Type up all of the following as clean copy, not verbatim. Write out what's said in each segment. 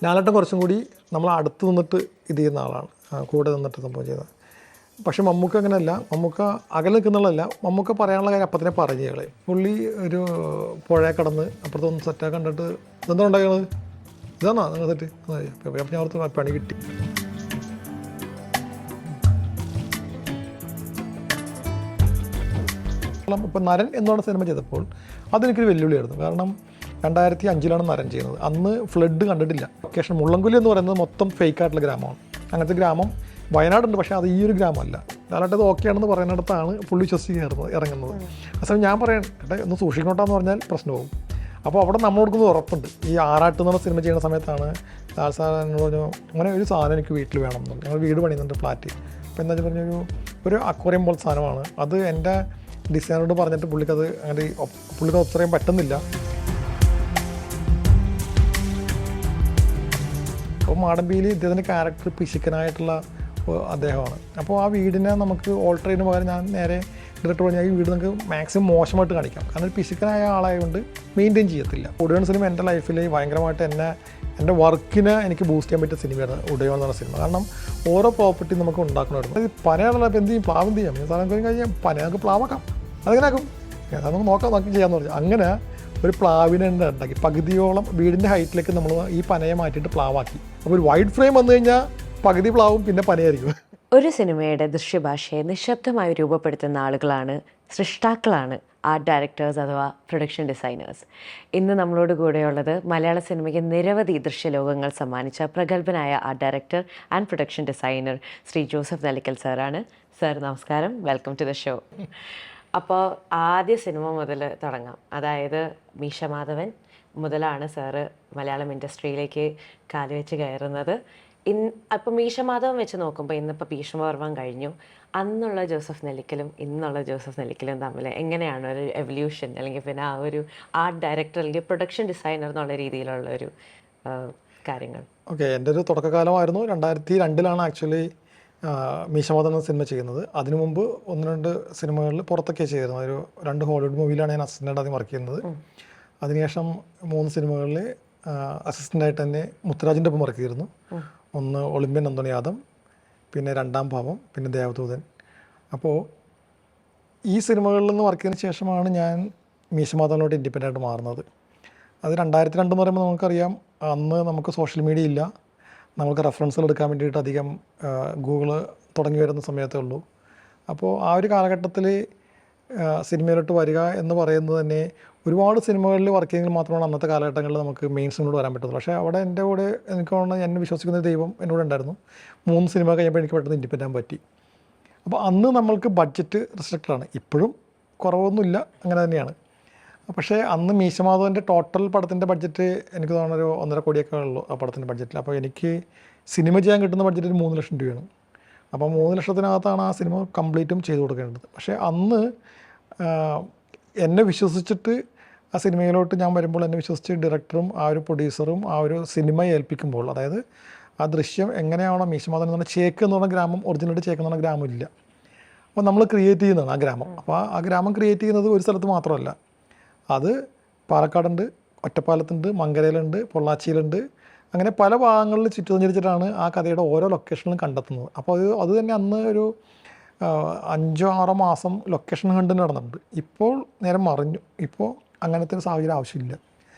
ലാലേട്ടൻ കുറച്ചും കൂടി നമ്മൾ അടുത്ത് നിന്നിട്ട് ഇത് ചെയ്യുന്ന ആളാണ്, കൂടെ നിന്നിട്ട് സംഭവം ചെയ്തത്. പക്ഷേ മമ്മൂക്ക അങ്ങനെയല്ല, മമ്മൂക്ക അകലെ നിൽക്കുന്നുള്ളതല്ല, മമ്മൂക്ക പറയാനുള്ള കാര്യം അപ്പം തന്നെ പറഞ്ഞു കളെ. പുള്ളി ഒരു പുഴ കടന്ന് അപ്പുറത്തൊന്ന് സെറ്റാക്കി കണ്ടിട്ട് ഇതെന്താ ഉണ്ടായത്, ഇതാണോ നിങ്ങൾ സെറ്റ്? അപ്പം ഞാൻ ഓർത്ത് പണി കിട്ടി. ഇപ്പം നരൻ എന്നുള്ള സിനിമ ചെയ്തപ്പോൾ അതെനിക്കൊരു വെല്ലുവിളിയായിരുന്നു. കാരണം 2005 നരൻ ചെയ്യുന്നത്. അന്ന് ഫ്ലഡ് കണ്ടിട്ടില്ല. ലൊക്കേഷൻ മുള്ളംകൊല്ലി എന്ന് പറയുന്നത് മൊത്തം ഫേക്കായിട്ടുള്ള ഗ്രാമമാണ്. അങ്ങനത്തെ ഗ്രാമം വയനാടുണ്ട്, പക്ഷേ അത് ഈ ഒരു ഗ്രാമമല്ല. ലാലേട്ടൻ അത് ഓക്കെ ആണെന്ന് പറയുന്നിടത്താണ് പുള്ളി വിശ്വസിച്ച് ഇറങ്ങുന്നത്. ആ ഞാൻ പറയട്ടെ ഒന്ന് സൂക്ഷിക്കണോട്ടാന്ന് പറഞ്ഞാൽ പ്രശ്നമാകും. അപ്പോൾ അവിടെ നമ്മൾ കൊടുക്കുന്നത് ഉറപ്പുണ്ട്. ഈ ആറാട്ട് എന്നുള്ള സിനിമ ചെയ്യുന്ന സമയത്താണ് ലാൽ സാർ എന്നോട് പറഞ്ഞു, അങ്ങനെ ഒരു സാധനം എനിക്ക് വീട്ടിൽ വേണം എന്നുള്ളത്. ഞങ്ങൾ വീട് പണിയുന്നുണ്ട്, ഫ്ലാറ്റ്. അപ്പോൾ എന്താ വെച്ചാൽ ഒരു അക്വേറിയം പോലത്തെ സാധനമാണ് അത്. എൻ്റെ ഡിസൈനറോട് പറഞ്ഞിട്ട് പുള്ളിക്കത് അങ്ങനെ പുള്ളിക്ക് ഒത്രയും പറ്റുന്നില്ല. അപ്പോൾ മാടമ്പിയിൽ ഇദ്ദേഹത്തിൻ്റെ ക്യാരക്ടർ പിശുക്കനായിട്ടുള്ള അദ്ദേഹമാണ്. അപ്പോൾ ആ വീടിനെ നമുക്ക് ഓൾട്ടർ ചെയ്യുന്ന പകരം ഞാൻ നേരെ ഡയറക്ടർ പറഞ്ഞാൽ ഈ വീട് നമുക്ക് മാക്സിമം മോശമായിട്ട് കാണിക്കാം. കാരണം ഒരു പിശുക്കനായ ആളായതുകൊണ്ട് മെയിൻറ്റെയിൻ ചെയ്യത്തില്ല. ഉടയോൺ സിനിമ എൻ്റെ ലൈഫിൽ ഭയങ്കരമായിട്ട് എൻ്റെ വർക്കിനെ എനിക്ക് ബൂസ്റ്റ് ചെയ്യാൻ പറ്റിയ സിനിമയാണ് ഉടയോൺ എന്ന് പറഞ്ഞ സിനിമ. കാരണം ഓരോ പ്രോപ്പർട്ടി നമുക്ക് ഉണ്ടാക്കണമായിരുന്നു. അത് പനയാണല്ലോ, ഇപ്പോൾ എന്ത് ചെയ്യും, പ്ലാവ് എന്ത് ചെയ്യാം, സാധനം കഴിഞ്ഞാൽ പന നമുക്ക് പ്ലാവാക്കാം, അതെങ്ങനെ ആക്കും, നമുക്ക് നോക്കി ചെയ്യാമെന്ന് പറഞ്ഞു. അങ്ങനെ ഒരു പ്ലാവിനെ ഉണ്ടാക്കി പകുതിയോളം വീടിൻ്റെ ഹൈറ്റിലേക്ക് നമ്മൾ ഈ പനയെ മാറ്റിയിട്ട് പ്ലാവാക്കി. അപ്പോൾ ഒരു വൈഡ് ഫ്രെയിം വന്നു കഴിഞ്ഞാൽ പകുതി പ്ലാവും പിന്നെ പനയായിരിക്കും. ഒരു സിനിമയുടെ ദൃശ്യഭാഷയെ നിശബ്ദമായി രൂപപ്പെടുത്തുന്ന ആളുകളാണ് സൃഷ്ടാക്കളാണ് ആർട്ട് ഡയറക്ടേഴ്സ് അഥവാ പ്രൊഡക്ഷൻ ഡിസൈനേഴ്സ്. ഇന്ന് നമ്മളോട് കൂടെയുള്ളത് മലയാള സിനിമയ്ക്ക് നിരവധി ദൃശ്യലോകങ്ങൾ സമ്മാനിച്ച പ്രഗത്ഭനായ art director and production designer Shri Joseph Nellickal സാറാണ്. സാർ നമസ്കാരം, വെൽക്കം ടു ദ ഷോ. അപ്പോൾ ആദ്യ സിനിമ മുതൽ തുടങ്ങാം. അതായത് മീശ മാധവൻ മുതലാണ് സാറ് മലയാളം ഇൻഡസ്ട്രിയിലേക്ക് കാലുവെച്ച് കയറുന്നത്. അപ്പോൾ മീശ മാധവൻ വെച്ച് നോക്കുമ്പോൾ ഇന്നിപ്പോൾ ഭീഷ്മപർവം കഴിഞ്ഞു. അന്നുള്ള ജോസഫ് നെല്ലിക്കലും ഇന്നുള്ള ജോസഫ് നെല്ലിക്കലും തമ്മിൽ എങ്ങനെയാണ് ഒരു എവല്യൂഷൻ, അല്ലെങ്കിൽ പിന്നെ ആ ഒരു ആർട്ട് ഡയറക്ടർ അല്ലെങ്കിൽ പ്രൊഡക്ഷൻ ഡിസൈനർ എന്നുള്ള രീതിയിലുള്ള ഒരു കാര്യങ്ങൾ? ഓക്കെ, എൻ്റെ ഒരു തുടക്കകാലമായിരുന്നു. 2002 ആക്ച്വലി മീശ മാധവൻ എന്ന സിനിമ ചെയ്യുന്നത്. അതിനു മുമ്പ് 1-2 സിനിമകളിൽ പുറത്തൊക്കെ ചെയ്തിരുന്നു. ഒരു 2 ഹോളിവുഡ് മൂവിയിലാണ് ഞാൻ അസിസ്റ്റൻ്റ് ആദ്യം വർക്ക് ചെയ്യുന്നത്. അതിനുശേഷം 3 സിനിമകളിൽ അസിസ്റ്റൻ്റായിട്ട് തന്നെ മുത്തുരാജിൻ്റെ ഒപ്പം വർക്ക് ചെയ്തിരുന്നു. ഒന്ന് ഒളിമ്പ്യൻ അന്തോണിയാദം, പിന്നെ രണ്ടാം ഭാവം, പിന്നെ ദേവദൂതൻ. അപ്പോൾ ഈ സിനിമകളിൽ നിന്ന് വർക്ക് ചെയ്തതിന് ശേഷമാണ് ഞാൻ മീശ മാധവനോട്ട് ഇൻഡിപെൻഡൻ്റ് ആയിട്ട് മാറുന്നത്. അത് 2002 എന്ന് പറയുമ്പോൾ നമുക്കറിയാം, അന്ന് നമുക്ക് സോഷ്യൽ മീഡിയ ഇല്ല, നമുക്ക് റെഫറൻസുകൾ എടുക്കാൻ വേണ്ടിയിട്ട് അധികം ഗൂഗിള് തുടങ്ങി വരുന്ന സമയത്തേ ഉള്ളൂ. അപ്പോൾ ആ ഒരു കാലഘട്ടത്തിൽ സിനിമയിലോട്ട് വരിക എന്ന് പറയുന്നത് തന്നെ ഒരുപാട് സിനിമകളിൽ വർക്ക് ചെയ്യുന്നതിൽ മാത്രമാണ് അന്നത്തെ കാലഘട്ടങ്ങളിൽ നമുക്ക് മെയിൻ സ്ട്രീമിലോട്ട് വരാൻ പറ്റുന്നത്. പക്ഷേ അവിടെ എൻ്റെ കൂടെ എനിക്ക് തോന്നുന്നത് എന്നെ വിശ്വസിക്കുന്ന ദൈവം എന്നോട് ഉണ്ടായിരുന്നു. 3 സിനിമ കഴിയുമ്പോൾ എനിക്ക് പെട്ടെന്ന് ഇൻഡിപെൻഡൻ്റ് ആകാൻ പറ്റി. അപ്പോൾ അന്ന് നമ്മൾക്ക് ബഡ്ജറ്റ് റെസ്ട്രിക്റ്റഡാണ്, ഇപ്പോഴും കുറവൊന്നുമില്ല, അങ്ങനെ തന്നെയാണ്. പക്ഷേ അന്ന് മീശ മാധവൻ്റെ ടോട്ടൽ പടത്തിൻ്റെ ബഡ്ജറ്റ് എനിക്ക് തോന്നുന്ന ഒരു 1.5 കോടിയൊക്കെ ഉള്ളൂ ആ പടത്തിൻ്റെ ബഡ്ജറ്റിൽ. അപ്പോൾ എനിക്ക് സിനിമ ചെയ്യാൻ കിട്ടുന്ന ബഡ്ജറ്റ് 3 ലക്ഷം രൂപയാണ്. അപ്പോൾ 3 ലക്ഷത്തിനകത്താണ് ആ സിനിമ കംപ്ലീറ്റും ചെയ്തു കൊടുക്കേണ്ടത്. പക്ഷേ അന്ന് എന്നെ വിശ്വസിച്ചിട്ട് ആ സിനിമയിലോട്ട് ഞാൻ വരുമ്പോൾ എന്നെ വിശ്വസിച്ച് ഡയറക്ടറും ആ ഒരു പ്രൊഡ്യൂസറും ആ ഒരു സിനിമ ഏൽപ്പിക്കുമ്പോൾ, അതായത് ആ ദൃശ്യം എങ്ങനെയാണോ മീശ മാധവൻ എന്ന് പറഞ്ഞാൽ ചേക്ക് എന്ന് പറഞ്ഞ ഗ്രാമം, ഒറിജിനലായിട്ട് ചേക്ക് എന്ന് പറഞ്ഞ ഗ്രാമം ഇല്ല. അപ്പോൾ നമ്മൾ ക്രിയേറ്റ് ചെയ്യുന്നതാണ് ആ ഗ്രാമം. അപ്പോൾ ആ ഗ്രാമം ക്രിയേറ്റ് ചെയ്യുന്നത് ഒരു സ്ഥലത്ത് മാത്രമല്ല, അത് പാലക്കാടുണ്ട്, ഒറ്റപ്പാലത്തുണ്ട്, മങ്കരയിലുണ്ട്, പൊള്ളാച്ചിയിലുണ്ട്, അങ്ങനെ പല ഭാഗങ്ങളിൽ ചുറ്റിച്ചിട്ടാണ് ആ കഥയുടെ ഓരോ ലൊക്കേഷനിലും കണ്ടെത്തുന്നത്. അപ്പോൾ അത് തന്നെ അന്ന് ഒരു 5-6 മാസം ലൊക്കേഷൻ കണ്ടു നടന്നിട്ടുണ്ട്. ഇപ്പോൾ നേരം മറിഞ്ഞു, ഇപ്പോൾ അങ്ങനത്തെ ഒരു സാഹചര്യം ആവശ്യമില്ല.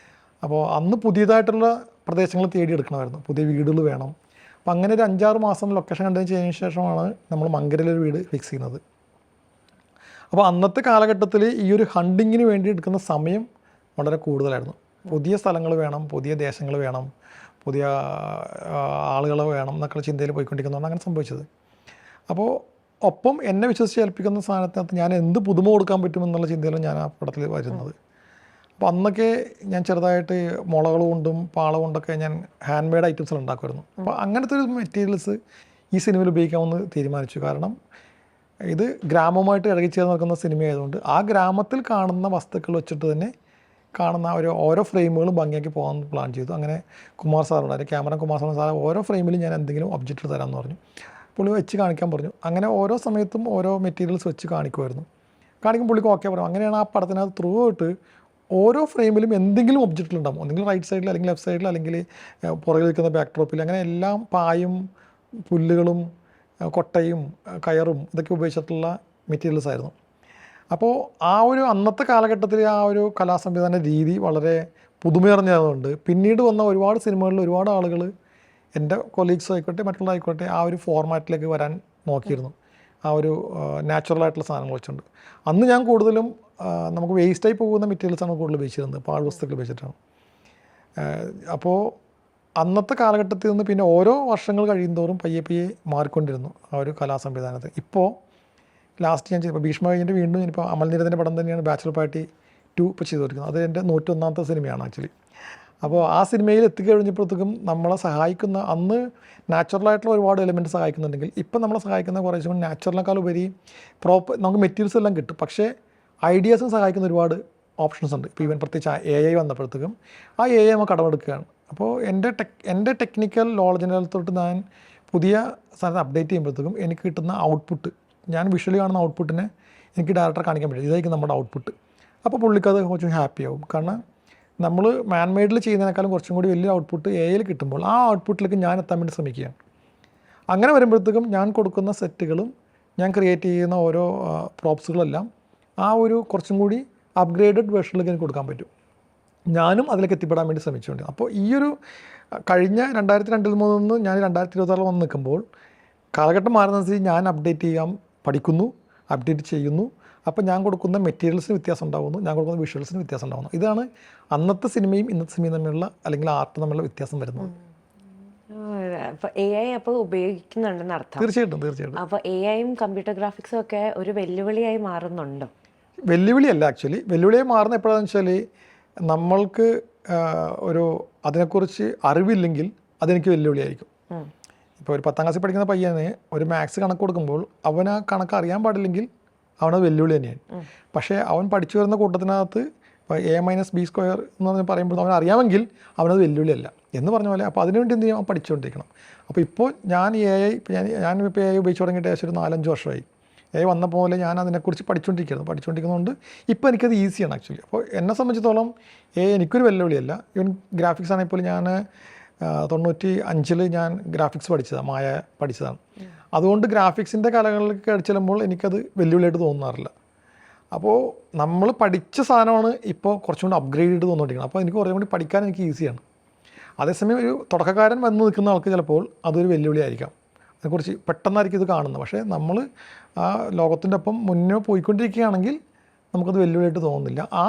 അപ്പോൾ അന്ന് പുതിയതായിട്ടുള്ള പ്രദേശങ്ങൾ തേടിയെടുക്കണമായിരുന്നു, പുതിയ വീടുകൾ വേണം. അപ്പോൾ അങ്ങനെ ഒരു 5-6 മാസം ലൊക്കേഷൻ കണ്ടതിന് ചെയ്തതിന് ശേഷമാണ് നമ്മൾ മങ്കരയിലൊരു വീട് ഫിക്സ് ചെയ്യുന്നത്. അപ്പോൾ അന്നത്തെ കാലഘട്ടത്തിൽ ഈ ഒരു ഹണ്ടിങ്ങിന് വേണ്ടി എടുക്കുന്ന സമയം വളരെ കൂടുതലായിരുന്നു. പുതിയ സ്ഥലങ്ങൾ വേണം, പുതിയ ദേശങ്ങൾ വേണം, പുതിയ ആളുകൾ വേണം എന്നൊക്കെ ചിന്തയിൽ പോയിക്കൊണ്ടിരിക്കുന്നതാണ് അങ്ങനെ സംഭവിച്ചത്. അപ്പോൾ ഒപ്പം എന്നെ വിശ്വസിച്ച് ഏൽപ്പിക്കുന്ന സാധനത്തിനകത്ത് ഞാൻ എന്ത് പുതുമ കൊടുക്കാൻ പറ്റുമെന്നുള്ള ചിന്തയിലും ഞാൻ ആ പടത്തിൽ വരുന്നത്. അപ്പോൾ അന്നൊക്കെ ഞാൻ ചെറുതായിട്ട് മുളകൾ കൊണ്ടും പാള കൊണ്ടൊക്കെ ഞാൻ ഹാൻഡ് മെയ്ഡ് ഐറ്റംസുകൾ ഉണ്ടാക്കുമായിരുന്നു. അപ്പോൾ അങ്ങനത്തെ ഒരു മെറ്റീരിയൽസ് ഈ സിനിമയിൽ ഉപയോഗിക്കാമെന്ന് തീരുമാനിച്ചു. കാരണം ഇത് ഗ്രാമവുമായിട്ട് ഇഴകിച്ചേർന്ന് നിൽക്കുന്ന സിനിമയായതുകൊണ്ട് ആ ഗ്രാമത്തിൽ കാണുന്ന വസ്തുക്കൾ വെച്ചിട്ട് തന്നെ കാണുന്ന ഓരോ ഫ്രെയിമുകളും ഭംഗിയാക്കി പോകാൻ പ്ലാൻ ചെയ്തു. അങ്ങനെ കുമാർ സാറോട്, അതിൻ്റെ ക്യാമറ കുമാർ സാർ ഓരോ ഫ്രെയിമിലും ഞാൻ എന്തെങ്കിലും ഒബ്ജക്റ്റ് തരാമെന്ന് പറഞ്ഞു. പുള്ളി വെച്ച് കാണിക്കാൻ പറഞ്ഞു. അങ്ങനെ ഓരോ സമയത്തും ഓരോ മെറ്റീരിയൽസ് വെച്ച് കാണിക്കുമായിരുന്നു. കാണിക്കും പുള്ളിക്ക് ഓക്കെ പറയും. അങ്ങനെയാണ് ആ പടത്തിനകത്ത് ത്രൂ ഔട്ട് ഓരോ ഫ്രെയിമിലും എന്തെങ്കിലും ഒബ്ജക്റ്റിൽ ഉണ്ടാകും, ഒന്നെങ്കിൽ റൈറ്റ് സൈഡിൽ അല്ലെങ്കിൽ ലെഫ്റ്റ് സൈഡിൽ അല്ലെങ്കിൽ പുറകിൽ നിൽക്കുന്ന ബാക്ക് ഡ്രോപ്പിൽ, അങ്ങനെ എല്ലാം പായും പുല്ലുകളും കൊട്ടയും കയറും ഇതൊക്കെ ഉപയോഗിച്ചിട്ടുള്ള മെറ്റീരിയൽസ് ആയിരുന്നു. അപ്പോൾ ആ ഒരു അന്നത്തെ കാലഘട്ടത്തിൽ ആ ഒരു കലാസംവിധാന രീതി വളരെ പുതുമയറിഞ്ഞതുകൊണ്ട് പിന്നീട് വന്ന ഒരുപാട് സിനിമകളിൽ ഒരുപാട് ആളുകൾ, എൻ്റെ കൊളീഗ്സ് ആയിക്കോട്ടെ മറ്റുള്ള ആയിക്കോട്ടെ, ആ ഒരു ഫോർമാറ്റിലേക്ക് വരാൻ നോക്കിയിരുന്നു, ആ ഒരു നാച്ചുറലായിട്ടുള്ള സാധനങ്ങൾ വെച്ചുകൊണ്ട്. അന്ന് ഞാൻ കൂടുതലും നമുക്ക് വേസ്റ്റായി പോകുന്ന മെറ്റീരിയൽസാണ് കൂടുതൽ ഉപയോഗിച്ചിരുന്നത്, പാഴ്വസ്തുക്കൾ ഉപയോഗിച്ചിട്ടാണ്. അപ്പോൾ അന്നത്തെ കാലഘട്ടത്തിൽ നിന്ന് പിന്നെ ഓരോ വർഷങ്ങൾ കഴിയുന്തോറും പയ്യെ പയ്യെ മാറിക്കൊണ്ടിരുന്നു ആ ഒരു കലാസംവിധാനത്തിൽ. ഇപ്പോൾ ലാസ്റ്റ് ഞാൻ ചെയ്തപ്പോൾ ഭീഷ്മ കഴിഞ്ഞിട്ട് വീണ്ടും ഞാനിപ്പോൾ അമൽനീരത്തിൻ്റെ പടം തന്നെയാണ് ബാച്ചലർ പാർട്ടി 2 ഇപ്പോൾ ചെയ്തുകൊണ്ടിരിക്കുന്നത്. അത് എൻ്റെ 101ാമത്തെ സിനിമയാണ് ആക്ച്വലി. അപ്പോൾ ആ സിനിമയിൽ എത്തിക്കഴിഞ്ഞപ്പോഴത്തേക്കും നമ്മളെ സഹായിക്കുന്ന, അന്ന് നാച്ചുറലായിട്ടുള്ള ഒരുപാട് എലിമെൻറ്റ് സഹായിക്കുന്നുണ്ടെങ്കിൽ ഇപ്പം നമ്മളെ സഹായിക്കുന്ന കുറേശ്ശെ നാച്ചുറലിനേക്കാൾ ഉപരി നമുക്ക് മെറ്റീരിയൽസ് എല്ലാം കിട്ടും, പക്ഷേ ഐഡിയാസും സഹായിക്കുന്ന ഒരുപാട് ഓപ്ഷൻസ് ഉണ്ട്. ഇപ്പോൾ ഈവൻ പ്രത്യേകിച്ച് AI വന്നപ്പോഴത്തേക്കും ആ AI നമ്മൾ കടമെടുക്കുകയാണ്. അപ്പോൾ എൻ്റെ ടെക്നിക്കൽ നോളജിൻ്റെ തൊട്ട് ഞാൻ പുതിയ സാധനം അപ്ഡേറ്റ് ചെയ്യുമ്പോഴത്തേക്കും എനിക്ക് കിട്ടുന്ന ഔട്ട്പുട്ട്, ഞാൻ വിഷ്വലി കാണുന്ന ഔട്ട്പുട്ടിനെ എനിക്ക് ഡയറക്ടറെ കാണിക്കാൻ പറ്റും, ഇതായിരിക്കും നമ്മുടെ ഔട്ട്പുട്ട്. അപ്പോൾ പുള്ളിക്കത് കുറച്ചും ഹാപ്പി ആവും. കാരണം നമ്മൾ മാൻമെയ്ഡിൽ ചെയ്യുന്നതിനേക്കാളും കുറച്ചും കൂടി വലിയ ഔട്ട്പുട്ട് AI കിട്ടുമ്പോൾ ആ ഔട്ട്പുട്ടിലേക്ക് ഞാൻ എത്താൻ വേണ്ടി ശ്രമിക്കുകയാണ്. അങ്ങനെ വരുമ്പോഴത്തേക്കും ഞാൻ കൊടുക്കുന്ന സെറ്റുകളും ഞാൻ ക്രിയേറ്റ് ചെയ്യുന്ന ഓരോ പ്രോപ്സുകളെല്ലാം ആ ഒരു കുറച്ചും കൂടി അപ്ഗ്രേഡഡ് വേർഷനിലേക്ക് എനിക്ക് കൊടുക്കാൻ പറ്റും. ഞാനും അതിലേക്ക് എത്തിപ്പെടാൻ വേണ്ടി ശ്രമിച്ചുകൊണ്ട്. അപ്പോൾ ഈ ഒരു കഴിഞ്ഞ 2002-2003 ഞാൻ 2026 വന്ന് നിൽക്കുമ്പോൾ കാലഘട്ടം മാറുന്നതനുസരിച്ച് ഞാൻ അപ്ഡേറ്റ് ചെയ്യാൻ പഠിക്കുന്നു, അപ്ഡേറ്റ് ചെയ്യുന്നു. അപ്പോൾ ഞാൻ കൊടുക്കുന്ന മെറ്റീരിയൽസിന് വ്യത്യാസം ഉണ്ടാകുന്നു, ഞാൻ കൊടുക്കുന്ന വിഷ്വൽസിന് വ്യത്യാസം ഉണ്ടാകുന്നു. ഇതാണ് അന്നത്തെ സിനിമയും ഇന്നത്തെ സിനിമയും തമ്മിലുള്ള, അല്ലെങ്കിൽ ആർട്ട് തമ്മിലുള്ള വ്യത്യാസം വരുന്നത്. അപ്പോൾ AI അപ്പോൾ ഉപയോഗിക്കുന്നുണ്ടെന്ന് അർത്ഥം. തീർച്ചയായിട്ടും. അപ്പോൾ AIയും കമ്പ്യൂട്ടർ ഗ്രാഫിക്സും ഒക്കെ ഒരു വെല്ലുവിളിയായി മാറുന്നുണ്ടോ? വെല്ലുവിളിയല്ല ആക്ച്വലി. വെല്ലുവിളിയായി മാറുന്ന എപ്പോഴാണെന്ന് വെച്ചാൽ നമ്മൾക്ക് ഒരു അതിനെക്കുറിച്ച് അറിവില്ലെങ്കിൽ അതെനിക്ക് വെല്ലുവിളിയായിരിക്കും. ഇപ്പോൾ ഒരു 10ാം ക്ലാസ്സിൽ പഠിക്കുന്ന പയ്യന് ഒരു മാത്സ് കണക്ക് കൊടുക്കുമ്പോൾ അവൻ ആ കണക്ക് അറിയാൻ പാടില്ലെങ്കിൽ അവനത് വെല്ലുവിളി തന്നെയാണ്. പക്ഷേ അവൻ പഠിച്ചു വരുന്ന കൂട്ടത്തിനകത്ത് ഇപ്പോൾ A-B² എന്ന് പറയുമ്പോൾ അവൻ അറിയാമെങ്കിൽ അവനത് വെല്ലുവിളിയല്ല എന്ന് പറഞ്ഞ പോലെ. അപ്പോൾ അതിനുവേണ്ടി എന്ത് ചെയ്യും, അവൻ പഠിച്ചുകൊണ്ടിരിക്കണം. അപ്പോൾ ഇപ്പോൾ ഞാൻ ഞാനിപ്പോൾ AI ഉപയോഗിച്ച് തുടങ്ങിയിട്ട് ഏകദേശം ഒരു 4-5 വർഷമായി. AI വന്ന പോലെ ഞാൻ അതിനെക്കുറിച്ച് പഠിച്ചുകൊണ്ടിരിക്കുന്നതുകൊണ്ട് ഇപ്പോൾ എനിക്കത് ഈസിയാണ് ആക്ച്വലി. അപ്പോൾ എന്നെ സംബന്ധിച്ചിടത്തോളം എനിക്കൊരു വെല്ലുവിളിയല്ല. ഈവൻ ഗ്രാഫിക്സ് ആണെങ്കിൽ പോലും ഞാൻ 95 ഞാൻ ഗ്രാഫിക്സ് പഠിച്ചതാണ്. അതുകൊണ്ട് ഗ്രാഫിക്സിൻ്റെ കലകളിലേക്ക് ചെല്ലുമ്പോൾ എനിക്കത് വെല്ലുവിളിയായിട്ട് തോന്നാറില്ല. അപ്പോൾ നമ്മൾ പഠിച്ച സാധനമാണ് ഇപ്പോൾ കുറച്ചും കൂടി അപ്ഗ്രേഡ് ചെയ്ത് തോന്നിക്കൊണ്ടിരിക്കുന്നത്. അപ്പോൾ എനിക്ക് കുറച്ചും കൂടി പഠിക്കാൻ എനിക്ക് ഈസിയാണ്. അതേസമയം ഒരു തുടക്കക്കാരൻ വന്ന് നിൽക്കുന്ന ആൾക്ക് ചിലപ്പോൾ അതൊരു വെല്ലുവിളി ആയിരിക്കാം, അതിനെക്കുറിച്ച് പെട്ടെന്നായിരിക്കും ഇത് കാണുന്നത്. പക്ഷേ നമ്മൾ ആ ലോകത്തിൻ്റെ ഒപ്പം മുന്നേ പോയിക്കൊണ്ടിരിക്കുകയാണെങ്കിൽ നമുക്കത് വെല്ലുവിളിയായിട്ട് തോന്നുന്നില്ല. ആ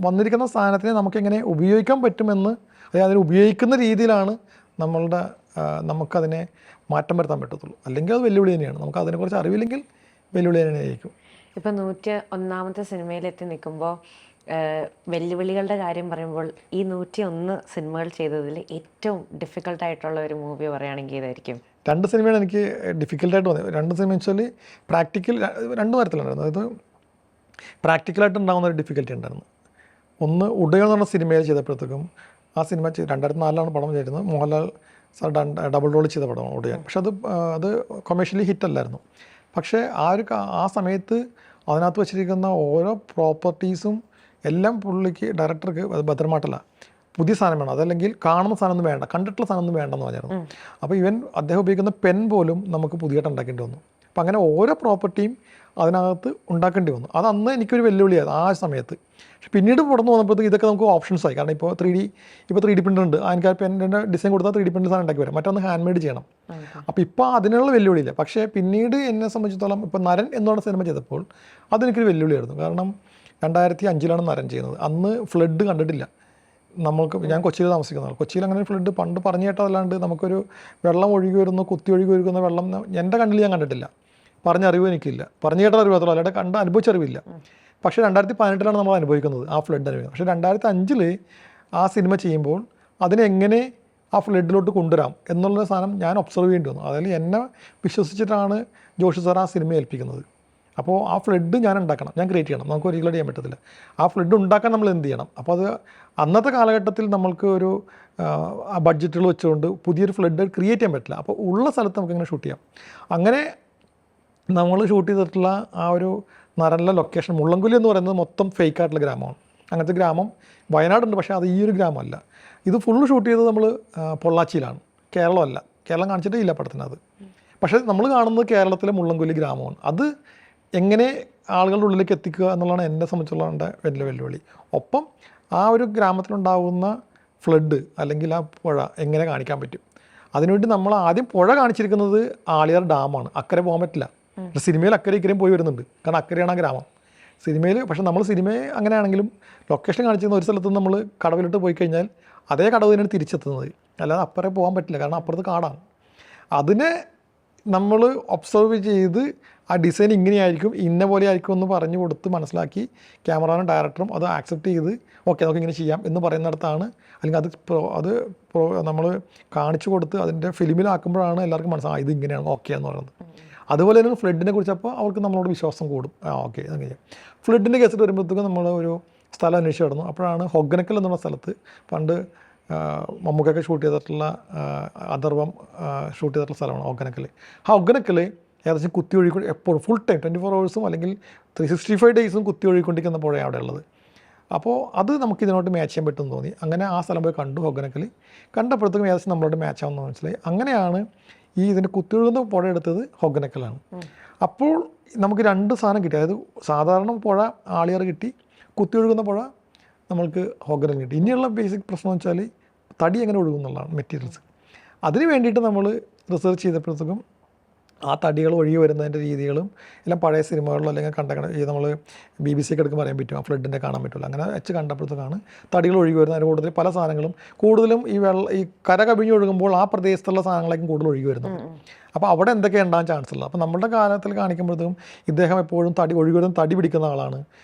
വന്നിരിക്കുന്ന സാധനത്തിനെ നമുക്കെങ്ങനെ ഉപയോഗിക്കാൻ പറ്റുമെന്ന്, അതായത് അതിനെ ഉപയോഗിക്കുന്ന രീതിയിലാണ് നമുക്കതിനെ മാറ്റം വരുത്താൻ പറ്റത്തുള്ളൂ. അല്ലെങ്കിൽ അത് വെല്ലുവിളി തന്നെയാണ്. നമുക്ക് അതിനെക്കുറിച്ച് അറിവില്ലെങ്കിൽ വെല്ലുവിളി തന്നെയായിരിക്കും. ഇപ്പം 101ാമത്തെ സിനിമയിലെത്തി നിൽക്കുമ്പോൾ വെല്ലുവിളികളുടെ കാര്യം പറയുമ്പോൾ ഈ 101 സിനിമകൾ ചെയ്തതിൽ ഏറ്റവും ഡിഫിക്കൽട്ടായിട്ടുള്ള ഒരു മൂവി പറയുകയാണെങ്കിൽ ഇതായിരിക്കും? 2 സിനിമയാണ് എനിക്ക് ഡിഫിക്കൽട്ടായിട്ട് തോന്നിയത്. 2 സിനിമ വെച്ചാൽ പ്രാക്ടിക്കൽ 2 തരത്തിലുണ്ടായിരുന്നു. അതായത് പ്രാക്ടിക്കലായിട്ട് ഉണ്ടാകുന്ന ഒരു ഡിഫിക്കൽറ്റി ഉണ്ടായിരുന്നു. ഒന്ന് ഉടയ എന്ന് പറഞ്ഞ സിനിമയിൽ ചെയ്തപ്പോഴത്തേക്കും, ആ സിനിമ 2004 പടം ചെയ്തിരുന്നത്. മോഹൻലാൽ സാർ ഡബിൾ റോൾ ചെയ്ത പടമാണ് ഉടയൻ. പക്ഷെ അത് കൊമേഴ്ഷ്യലി ഹിറ്റല്ലായിരുന്നു. പക്ഷേ ആ സമയത്ത് അതിനകത്ത് വെച്ചിരിക്കുന്ന ഓരോ പ്രോപ്പർട്ടീസും എല്ലാം പുള്ളിക്ക്, ഡയറക്ടർക്ക്, അത് ഭദ്രമായിട്ടല്ല, പുതിയ സാധനം വേണം, അതല്ലെങ്കിൽ കാണുന്ന സാധനമൊന്നും വേണ്ട, കണ്ടിട്ടുള്ള സാധനമൊന്നും വേണ്ടെന്ന് പറഞ്ഞായിരുന്നു. അപ്പോൾ അദ്ദേഹം ഉപയോഗിക്കുന്ന പെൻ പോലും നമുക്ക് പുതിയതായിട്ട് ഉണ്ടാക്കേണ്ടി വന്നു. അപ്പോൾ അങ്ങനെ ഓരോ പ്രോപ്പർട്ടിയും അതിനകത്ത് ഉണ്ടാക്കേണ്ടി വന്നു. അത് അന്ന് എനിക്കൊരു വെല്ലുവിളിയായിരുന്നു ആ സമയത്ത്. പക്ഷെ പിന്നീട് പുറത്ത് വന്നപ്പോഴത്തേക്ക് ഇതൊക്കെ നമുക്ക് ഓപ്ഷൻസ് ആയി. കാരണം ഇപ്പോൾ 3D പ്രിൻ്റർ ഉണ്ട്. എനിക്ക് പെൻ്റെ ഡിസൈൻ കൊടുത്താൽ 3D പ്രിൻ്റർ സാധനം ഉണ്ടാക്കി വരാം. മറ്റൊന്ന് ഹാൻഡ് മെയ്ഡ് ചെയ്യണം. അപ്പോൾ ഇപ്പോൾ അതിനുള്ള വെല്ലുവിളിയില്ല. പക്ഷേ പിന്നീട് എന്നെ സംബന്ധിച്ചിടത്തോളം ഇപ്പോൾ നരൻ എന്ന് പറഞ്ഞ സിനിമ ചെയ്തപ്പോൾ അതെനിക്കൊരു വെല്ലുവിളിയായിരുന്നു. കാരണം 2005 നരൻ ചെയ്യുന്നത്. അന്ന് ഫ്ലഡ് കണ്ടിട്ടില്ല. ഞാൻ കൊച്ചിയിൽ താമസിക്കുന്നതാണ്. കൊച്ചിയിൽ അങ്ങനെ ഫ്ലഡ് പണ്ട് പറഞ്ഞു കേട്ടതല്ലാണ്ട് നമുക്കൊരു വെള്ളം ഒഴുകി വരുന്നു, കുത്തി ഒഴുകി വരുന്ന വെള്ളം എൻ്റെ കണ്ണിൽ ഞാൻ കണ്ടിട്ടില്ല. പറഞ്ഞ അറിവ് എനിക്കില്ല. പറഞ്ഞു കേട്ട അറിവ് മാത്രമല്ല, അല്ലാണ്ട് അനുഭവിച്ചറിവില്ല. പക്ഷേ 2018 നമ്മൾ അനുഭവിക്കുന്നത് ആ ഫ്ലഡ് അനുഭവിക്കുന്നത്. പക്ഷേ 2005 ആ സിനിമ ചെയ്യുമ്പോൾ അതിനെങ്ങനെ ആ ഫ്ലഡിലോട്ട് കൊണ്ടുവരാം എന്നുള്ള സാധനം ഞാൻ ഒബ്സർവ് ചെയ്യേണ്ടി വന്നു. അതായത് എന്നെ വിശ്വസിച്ചിട്ടാണ് ജോഷി സാർ ആ സിനിമ ഏൽപ്പിക്കുന്നത്. അപ്പോൾ ആ ഫ്ലഡ് ഞാൻ ഉണ്ടാക്കണം, ഞാൻ ക്രിയേറ്റ് ചെയ്യണം. നമുക്ക് ഒരിക്കലും ചെയ്യാൻ പറ്റത്തില്ല. ആ ഫ്ലഡ് ഉണ്ടാക്കാൻ നമ്മൾ എന്ത് ചെയ്യണം? അപ്പോൾ അത് അന്നത്തെ കാലഘട്ടത്തിൽ നമ്മൾക്ക് ഒരു ബഡ്ജറ്റുകൾ വെച്ചുകൊണ്ട് പുതിയൊരു ഫ്ലഡ് ക്രിയേറ്റ് ചെയ്യാൻ പറ്റില്ല. അപ്പോൾ ഉള്ള സ്ഥലത്ത് നമുക്ക് ഇങ്ങനെ ഷൂട്ട് ചെയ്യാം. അങ്ങനെ നമ്മൾ ഷൂട്ട് ചെയ്തിട്ടുള്ള ആ ഒരു നരനിലെ ലൊക്കേഷൻ, മുള്ളൻകൊല്ലി എന്ന് പറയുന്നത് മൊത്തം ഫേക്കായിട്ടുള്ള ഗ്രാമമാണ്. അങ്ങനത്തെ ഗ്രാമം വയനാടുണ്ട്, പക്ഷേ അത് ഈ ഒരു ഗ്രാമമല്ല. ഇത് ഫുള്ള് ഷൂട്ട് ചെയ്തത് നമ്മൾ പൊള്ളാച്ചിയിലാണ്, കേരളമല്ല. കേരളം കാണിച്ചിട്ടേ ഇല്ല പടത്തിനത്. പക്ഷേ നമ്മൾ കാണുന്നത് കേരളത്തിലെ മുള്ളംകൊല്ലി ഗ്രാമമാണ്. അത് എങ്ങനെ ആളുകളുടെ ഉള്ളിലേക്ക് എത്തിക്കുക എന്നുള്ളതാണ് എന്നെ സംബന്ധിച്ചുള്ള എൻ്റെ വലിയ വെല്ലുവിളി. ഒപ്പം ആ ഒരു ഗ്രാമത്തിലുണ്ടാകുന്ന ഫ്ലഡ് അല്ലെങ്കിൽ ആ പുഴ എങ്ങനെ കാണിക്കാൻ പറ്റും. അതിനുവേണ്ടി നമ്മൾ ആദ്യം പുഴ കാണിച്ചിരിക്കുന്നത് ആളിയാർ ഡാമാണ്. അക്കരെ പോകാൻ പറ്റില്ല. സിനിമയിൽ അക്കരെ ഇക്കരെയും പോയി വരുന്നുണ്ട്, കാരണം അക്കരെയാണ് ആ ഗ്രാമം സിനിമയിൽ. പക്ഷേ നമ്മൾ സിനിമയെ അങ്ങനെയാണെങ്കിലും ലൊക്കേഷൻ കാണിച്ചിരുന്ന ഒരു സ്ഥലത്ത് നമ്മൾ കടവിലോട്ട് പോയി കഴിഞ്ഞാൽ അതേ കടവ് തന്നെയാണ് തിരിച്ചെത്തുന്നത്, അല്ലാതെ അപ്പുറം പോകാൻ പറ്റില്ല, കാരണം അപ്പുറത്ത് കാടാണ്. അതിനെ നമ്മൾ ഒബ്സർവ് ചെയ്ത് ആ ഡിസൈൻ ഇങ്ങനെയായിരിക്കും, ഇന്ന പോലെ ആയിരിക്കും എന്ന് പറഞ്ഞു കൊടുത്ത് മനസ്സിലാക്കി ക്യാമറാനും ഡയറക്ടറും അത് ആക്സെപ്റ്റ് ചെയ്ത് ഓക്കെ നമുക്ക് ഇങ്ങനെ ചെയ്യാം എന്ന് പറയുന്നിടത്താണ്, അല്ലെങ്കിൽ അത് നമ്മൾ കാണിച്ചു കൊടുത്ത് അതിൻ്റെ ഫിലിമിലാക്കുമ്പോഴാണ് എല്ലാവർക്കും മനസ്സിലാവും ഇത് ഇങ്ങനെയാണ് ഓക്കെ എന്ന് പറയുന്നത്. അതുപോലെ തന്നെ ഫ്ലഡിനെ കുറിച്ചപ്പോൾ അവർക്ക് നമ്മളോട് വിശ്വാസം കൂടും. ഓക്കെ അങ്ങനെ. ഫ്ലഡിൻ്റെ കേസിൽ വരുമ്പോഴത്തേക്കും നമ്മൾ ഒരു സ്ഥലം അന്വേഷിച്ച് കിടന്നു. അപ്പോഴാണ് ഹൊഗ്ഗനക്കൽ എന്നുള്ള സ്ഥലത്ത് പണ്ട് മമ്മൂക്കൊക്കെ ഷൂട്ട് ചെയ്തിട്ടുള്ള അഥർവം ഷൂട്ട് ചെയ്തിട്ടുള്ള സ്ഥലമാണ് ഹൊഗ്ഗനക്കൽ. ആ ഹൊഗ്ഗനക്കൽ ഏകദേശം കുത്തി ഒഴുകിക്കൊണ്ട് എപ്പോഴും ഫുൾ ടൈം 24 hours അല്ലെങ്കിൽ 365 days കുത്തി ഒഴുകിക്കൊണ്ടിരിക്കുന്ന പുഴയാണ് അവിടെ ഉള്ളത്. അപ്പോൾ അത് നമുക്ക് ഇതിനോട്ട് മാച്ച് ചെയ്യാൻ പറ്റുമെന്ന് തോന്നി. അങ്ങനെ ആ സ്ഥലം പോയി കണ്ടു. ഹൊഗ്ഗനക്കൽ കണ്ടപ്പോഴത്തേക്കും ഏകദേശം നമ്മളോട് മാച്ച് ആവുമെന്ന് മനസ്സിലായി. അങ്ങനെയാണ് ഈ ഇതിൻ്റെ കുത്തിയൊഴുകുന്ന പുഴ എടുത്തത് ഹൊഗ്ഗനക്കലാണ്. അപ്പോൾ നമുക്ക് 2 സാധനം കിട്ടി. അതായത് സാധാരണ പുഴ ആളിയാർ കിട്ടി, കുത്തിയൊഴുകുന്ന പുഴ നമ്മൾക്ക് ഹൊഗ്ഗനക്കൽ കിട്ടി. ഇനിയുള്ള ബേസിക് പ്രശ്നം എന്ന് വെച്ചാൽ തടി എങ്ങനെ ഒഴുകും എന്നുള്ളതാണ്, മെറ്റീരിയൽസ്. അതിന് വേണ്ടിയിട്ട് നമ്മൾ റിസർച്ച് ചെയ്തപ്പോഴത്തേക്കും ആ തടികൾ ഒഴുകി വരുന്നതിൻ്റെ രീതികളും എല്ലാം പഴയ സിനിമകളിലോ അല്ലെങ്കിൽ ഈ നമ്മൾ BBC ഒക്കെ എടുക്കുമ്പോൾ പറയാൻ പറ്റും, ആ ഫ്ലഡിൻ്റെ കാണാൻ പറ്റില്ല. അങ്ങനെ വെച്ച് കണ്ടപ്പോഴത്തേക്കാണ് തടികൾ ഒഴുകി വരുന്നത്. അതിന് കൂടുതൽ പല സാധനങ്ങളും കൂടുതലും ഈ കര കവിഞ്ഞ് ഒഴുകുമ്പോൾ ആ പ്രദേശത്തുള്ള സാധനങ്ങളായിരിക്കും കൂടുതൽ ഒഴുകി വരുന്നത്. അപ്പോൾ അവിടെ എന്തൊക്കെ ഉണ്ടാകാൻ ചാൻസ് ഉള്ളത്. അപ്പോൾ നമ്മുടെ കാലത്തിൽ കാണിക്കുമ്പോഴത്തേക്കും ഇദ്ദേഹം എപ്പോഴും ഒഴുകി വരുന്ന തടി പിടിക്കുന്ന ആളാണ്,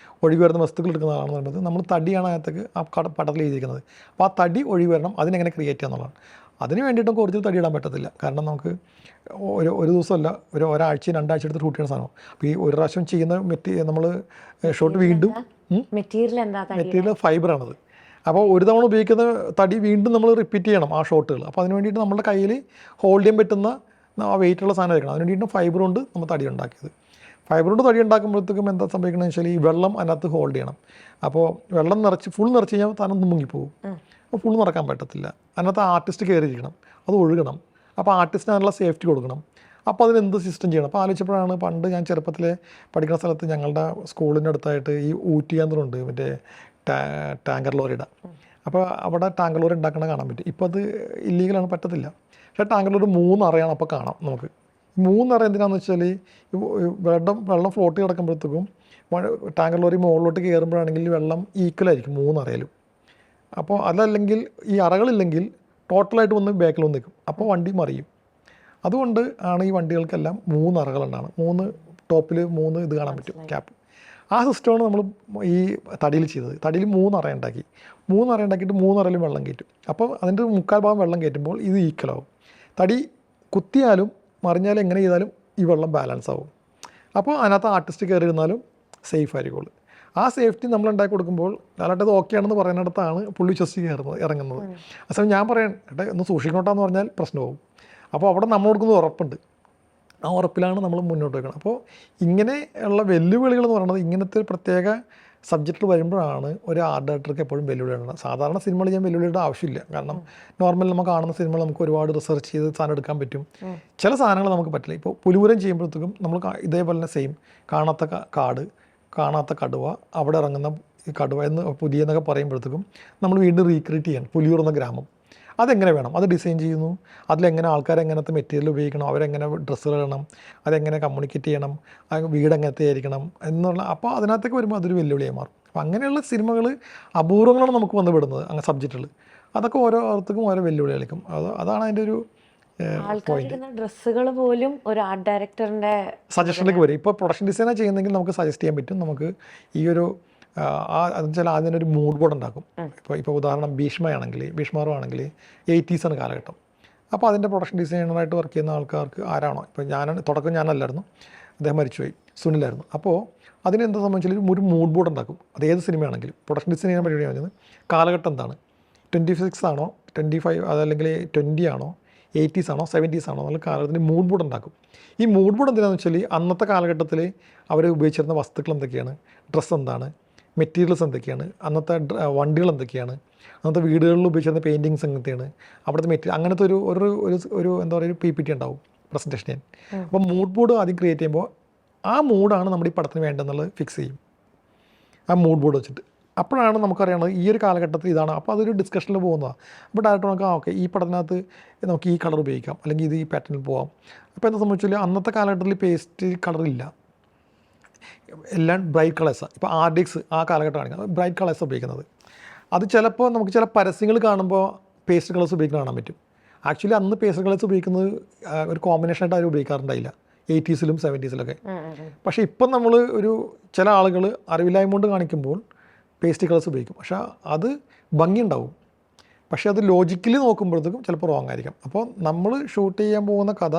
ഒഴുകി വരുന്ന വസ്തുക്കൾ എടുക്കുന്ന ആളാണെന്ന് പറയുന്നത് നമ്മൾ തടിയാണ് അകത്തേക്ക് ആ പടത്തിൽ എഴുതിയിരിക്കുന്നത്. അപ്പോൾ ആ തടി ഒഴുകി വരണം, അതിനെങ്ങനെ ക്രിയേറ്റ് ചെയ്യുക എന്നുള്ളതാണ്. അതിന് വേണ്ടിയിട്ടും കുറച്ച് തടി ഇടാൻ പറ്റത്തില്ല, കാരണം നമുക്ക് ഒരു ദിവസമല്ല ഒരാഴ്ച 2 ആഴ്ച എടുത്ത് ഷൂട്ട് ചെയ്യുന്ന സാധനം. അപ്പോൾ ഈ ഒരു പ്രാവശ്യം ചെയ്യുന്ന നമ്മൾ ഷോട്ട് വീണ്ടും മെറ്റീരിയൽ ഫൈബറാണത്. അപ്പോൾ ഒരു തവണ ഉപയോഗിക്കുന്ന തടി വീണ്ടും നമ്മൾ റിപ്പീറ്റ് ചെയ്യണം ആ ഷോട്ടുകൾ. അപ്പോൾ അതിന് വേണ്ടിയിട്ട് നമ്മുടെ കയ്യിൽ ഹോൾഡ് ചെയ്യാൻ പറ്റുന്ന ആ വെയിറ്റുള്ള സാധനം ആയിരിക്കണം. അതിന് വേണ്ടിയിട്ട് ഫൈബർ കൊണ്ട് നമ്മൾ തടി ഉണ്ടാക്കിയത്. ഫൈബർ കൊണ്ട് തടി ഉണ്ടാക്കുമ്പോഴത്തേക്കും എന്താ സംഭവിക്കണമെന്ന് വെച്ചാൽ ഈ വെള്ളം അതിനകത്ത് ഹോൾഡ് ചെയ്യണം. അപ്പോൾ വെള്ളം ഫുൾ നിറച്ച് കഴിഞ്ഞാൽ താനൊന്നും മുങ്ങിപ്പോകും. അപ്പോൾ ഫുൾ നിറക്കാൻ പറ്റത്തില്ല. അതിനകത്ത് ആർട്ടിസ്റ്റ് കയറിയിരിക്കണം, അത് ഒഴുകണം. അപ്പോൾ ആർട്ടിസ്റ്റിന് അതിനുള്ള സേഫ്റ്റി കൊടുക്കണം. അപ്പോൾ അതിനെന്ത് സിസ്റ്റം ചെയ്യണം. അപ്പോൾ ആലോചിച്ചപ്പോഴാണ് പണ്ട് ഞാൻ ചെറുപ്പത്തിൽ പഠിക്കുന്ന സ്ഥലത്ത് ഞങ്ങളുടെ സ്കൂളിൻ്റെ അടുത്തായിട്ട് ഈ ഊറ്റി യന്ത്രമുണ്ട്, മറ്റേ ടാങ്കർ ലോറിയുടെ. അപ്പോൾ അവിടെ ടാങ്കർ ലോറി ഉണ്ടാക്കണം കാണാൻ പറ്റും. ഇപ്പോൾ അത് ഇല്ലീഗലാണ്, പറ്റത്തില്ല. പക്ഷേ ടാങ്കർ ലോറി 3 അറയാണ് അപ്പോൾ കാണാം നമുക്ക്. 3 അറ എന്തിനാണെന്ന് വെച്ചാൽ വെള്ളം ഫ്ലോട്ട് കിടക്കുമ്പോഴത്തേക്കും ടാങ്കർ ലോറി മുകളിലോട്ട് കയറുമ്പോഴാണെങ്കിൽ വെള്ളം ഈക്വലായിരിക്കും 3 അറയിലും. അപ്പോൾ അതല്ലെങ്കിൽ ഈ അറകളില്ലെങ്കിൽ ടോട്ടലായിട്ട് വന്ന് ബാക്കിൽ വന്ന് നിൽക്കും, അപ്പോൾ വണ്ടി മറിയും. അതുകൊണ്ട് ആണ് ഈ വണ്ടികൾക്കെല്ലാം 3 അറകളുണ്ടാണ്. 3 ടോപ്പിൽ 3 ഇത് കാണാൻ പറ്റും, ക്യാപ്പ്. ആ സിസ്റ്റമാണ് നമ്മൾ ഈ തടിയിൽ ചെയ്തത്. തടിയിൽ 3 അറ ഉണ്ടാക്കി. 3 അറ ഉണ്ടാക്കിയിട്ട് 3 അറയിലും വെള്ളം കയറ്റും. അപ്പോൾ അതിൻ്റെ 3/4 ഭാഗം വെള്ളം കയറ്റുമ്പോൾ ഇത് ഈക്വലാവും. തടി കുത്തിയാലും മറിഞ്ഞാലും എങ്ങനെ ചെയ്താലും ഈ വെള്ളം ബാലൻസ് ആവും. അപ്പോൾ അതിനകത്ത് ആർട്ടിസ്റ്റ് കയറി ഇരുന്നാലും സേഫ് ആയിരിക്കുള്ളൂ. ആ സേഫ്റ്റി നമ്മൾ ഉണ്ടാക്കി കൊടുക്കുമ്പോൾ ലാലേട്ടത് ഓക്കെ ആണെന്ന് പറയുന്നിടത്താണ് പുള്ളി വിശ്വസിച്ച് ഇറങ്ങുന്നത്. അസമയം ഞാൻ പറയാൻ ഏട്ടാ ഒന്ന് സൂക്ഷിക്കണോട്ടാന്ന് പറഞ്ഞാൽ പ്രശ്നമാവും. അപ്പോൾ അവിടെ നമ്മൾ കൊടുക്കുന്നത് ഉറപ്പുണ്ട്, ആ ഉറപ്പിലാണ് നമ്മൾ മുന്നോട്ട് വയ്ക്കണം. അപ്പോൾ ഇങ്ങനെ ഉള്ള വെല്ലുവിളികൾ എന്ന് പറയുന്നത് ഇങ്ങനത്തെ ഒരു പ്രത്യേക സബ്ജക്റ്റിൽ വരുമ്പോഴാണ് ഒരു ആർട്ട് ഡയറക്ടർക്ക് എപ്പോഴും വെല്ലുവിളി ഉണ്ടാകുന്നത്. സാധാരണ സിനിമകൾ ഞാൻ വെല്ലുവിളിയുടെ ആവശ്യമില്ല, കാരണം നോർമൽ നമ്മൾ കാണുന്ന സിനിമകൾ നമുക്ക് ഒരുപാട് റിസർച്ച് ചെയ്ത് സാധനം എടുക്കാൻ പറ്റും. ചില സാധനങ്ങൾ നമുക്ക് പറ്റില്ല. ഇപ്പോൾ പുലിപുരം ചെയ്യുമ്പോഴത്തേക്കും നമ്മൾ ഇതേപോലെ തന്നെ സെയിം കാണാത്ത കാട്, കാണാത്ത കടുവ, അവിടെ ഇറങ്ങുന്ന ഈ കടുവ എന്ന് പുലിയ എന്നൊക്കെ പറയുമ്പോഴത്തേക്കും നമ്മൾ വീണ്ടും റീക്രിയേറ്റ് ചെയ്യണം പുലിയൂർ എന്ന ഗ്രാമം. അതെങ്ങനെ വേണം, അത് ഡിസൈൻ ചെയ്യുന്നു, അതിലെങ്ങനെ ആൾക്കാർ എങ്ങനത്തെ മെറ്റീരിയൽ ഉപയോഗിക്കണം, അവരെങ്ങനെ ഡ്രസ്സുകൾ ഇടണം, അതെങ്ങനെ കമ്മ്യൂണിക്കേറ്റ് ചെയ്യണം, ആ വീട് എങ്ങനത്തെ ആയിരിക്കണം എന്നുള്ള. അപ്പോൾ അതിനകത്തേക്ക് വരുമ്പോൾ അതൊരു വെല്ലുവിളിയായി മാറും. അപ്പോൾ അങ്ങനെയുള്ള സിനിമകൾ അപൂർവങ്ങളാണ് നമുക്ക് വന്ന് വിടുന്നത്, അങ്ങനെ സബ്ജക്റ്റുകൾ. അതൊക്കെ ഓരോരുത്തർക്കും ഓരോ വെല്ലുവിളിയായിരിക്കും. അതാണ് അതിൻ്റെ ഒരു ഡ്രസ്സുകൾ പോലും ഒരു ആർട്ട് ഡയറക്ടറിൻ്റെ സജഷനിലേക്ക് വരും. ഇപ്പോൾ പ്രൊഡക്ഷൻ ഡിസൈനാണ് ചെയ്യുന്നതെങ്കിൽ നമുക്ക് സജസ്റ്റ് ചെയ്യാൻ പറ്റും. നമുക്ക് ഈ ഒരു അതെന്ന് വെച്ചാൽ അതിനൊരു മൂഡ് ബോർഡ് ഉണ്ടാക്കും. ഇപ്പോൾ ഉദാഹരണം ഭീഷ്മറുമാണെങ്കിൽ 80s ആണ് കാലഘട്ടം. അപ്പോൾ അതിൻ്റെ പ്രൊഡക്ഷൻ ഡിസൈനറായിട്ട് വർക്ക് ചെയ്യുന്ന ആൾക്കാർക്ക് ആരാണോ, ഇപ്പോൾ തുടക്കം ഞാനല്ലായിരുന്നു, അദ്ദേഹം മരിച്ചുപോയി, സുനിലായിരുന്നു. അപ്പോൾ അതിനെന്താ സംബന്ധിച്ചാൽ ഒരു മൂഡ് ബോർഡ് ഉണ്ടാക്കും. അത് ഏത് സിനിമയാണെങ്കിലും പ്രൊഡക്ഷൻ ഡിസൈൻ ചെയ്യാൻ പരിപാടി പറഞ്ഞത് കാലഘട്ടം എന്താണ്, 26 ആണോ 25 അതല്ലെങ്കിൽ 20 ആണോ 80s ആണോ 70s ആണോ എന്നുള്ള കാലഘട്ടത്തിന് മൂഡ് ബോർഡ് ഉണ്ടാക്കും. ഈ മൂഡ് ബോർഡ് എന്തിനാണെന്ന് വെച്ചാൽ അന്നത്തെ കാലഘട്ടത്തിൽ അവർ ഉപയോഗിച്ചിരുന്ന വസ്തുക്കൾ എന്തൊക്കെയാണ്, ഡ്രസ്സ് എന്താണ്, മെറ്റീരിയൽസ് എന്തൊക്കെയാണ്, അന്നത്തെ വണ്ടികൾ എന്തൊക്കെയാണ്, അന്നത്തെ വീടുകളിൽ ഉപയോഗിച്ചിരുന്ന പെയിൻറ്റിങ്സ് എങ്ങനത്തെയാണ്, അവിടുത്തെ മെറ്റീരിയൽ, അങ്ങനത്തെ ഒരു ഒരു ഒരു എന്താ പറയുക, ഒരു PPT ഉണ്ടാവും, പ്രസൻറ്റേഷൻ ചെയ്യാൻ. അപ്പോൾ മൂഡ് ബോർഡ് ആദ്യം ക്രിയേറ്റ് ചെയ്യുമ്പോൾ ആ മൂഡാണ് നമ്മുടെ ഈ പടത്തിന് വേണ്ടതെന്നുള്ളത് ഫിക്സ് ചെയ്യും, ആ മൂഡ് ബോർഡ് വെച്ചിട്ട്. അപ്പോഴാണ് നമുക്കറിയണത് ഈ ഒരു കാലഘട്ടത്തിൽ ഇതാണ്. അപ്പോൾ അതൊരു ഡിസ്കഷനിൽ പോകുന്നതാണ്. അപ്പോൾ ഡയറക്ടർ നമുക്ക് ഓക്കെ ഈ പടത്തിനകത്ത് നമുക്ക് ഈ കളർ ഉപയോഗിക്കാം, അല്ലെങ്കിൽ ഇത് ഈ പാറ്റേണിൽ പോകാം. അപ്പോൾ എന്താ സംബന്ധിച്ചാൽ അന്നത്തെ കാലഘട്ടത്തിൽ പേസ്റ്റ് കളറില്ല, എല്ലാം ബ്രൈറ്റ് കളേഴ്സാണ്. ഇപ്പോൾ RDX ആ കാലഘട്ടമാണ് ബ്രൈറ്റ് കളേഴ്സ് ഉപയോഗിക്കുന്നത്. അത് ചിലപ്പോൾ നമുക്ക് ചില പരസ്യങ്ങൾ കാണുമ്പോൾ പേസ്റ്റ് കളേഴ്സ് ഉപയോഗിക്കുന്നത് കാണാൻ പറ്റും. ആക്ച്വലി അന്ന് പേസ്റ്റ് കളേഴ്സ് ഉപയോഗിക്കുന്നത് ഒരു കോമ്പിനേഷനായിട്ട് അവർ ഉപയോഗിക്കാറുണ്ടായില്ല 80s-ലും 70s-ലൊക്കെ. പക്ഷേ ഇപ്പം നമ്മൾ ചില ആളുകൾ അറിവില്ലായ്മ കൊണ്ട് കാണിക്കുമ്പോൾ പേസ്റ്റ് കളേഴ്സ് ഉപയോഗിക്കും. പക്ഷേ അത് ഭംഗിയുണ്ടാവും, പക്ഷേ അത് ലോജിക്കലി നോക്കുമ്പോഴത്തേക്കും ചിലപ്പോൾ റോങ് ആയിരിക്കും. അപ്പോൾ നമ്മൾ ഷൂട്ട് ചെയ്യാൻ പോകുന്ന കഥ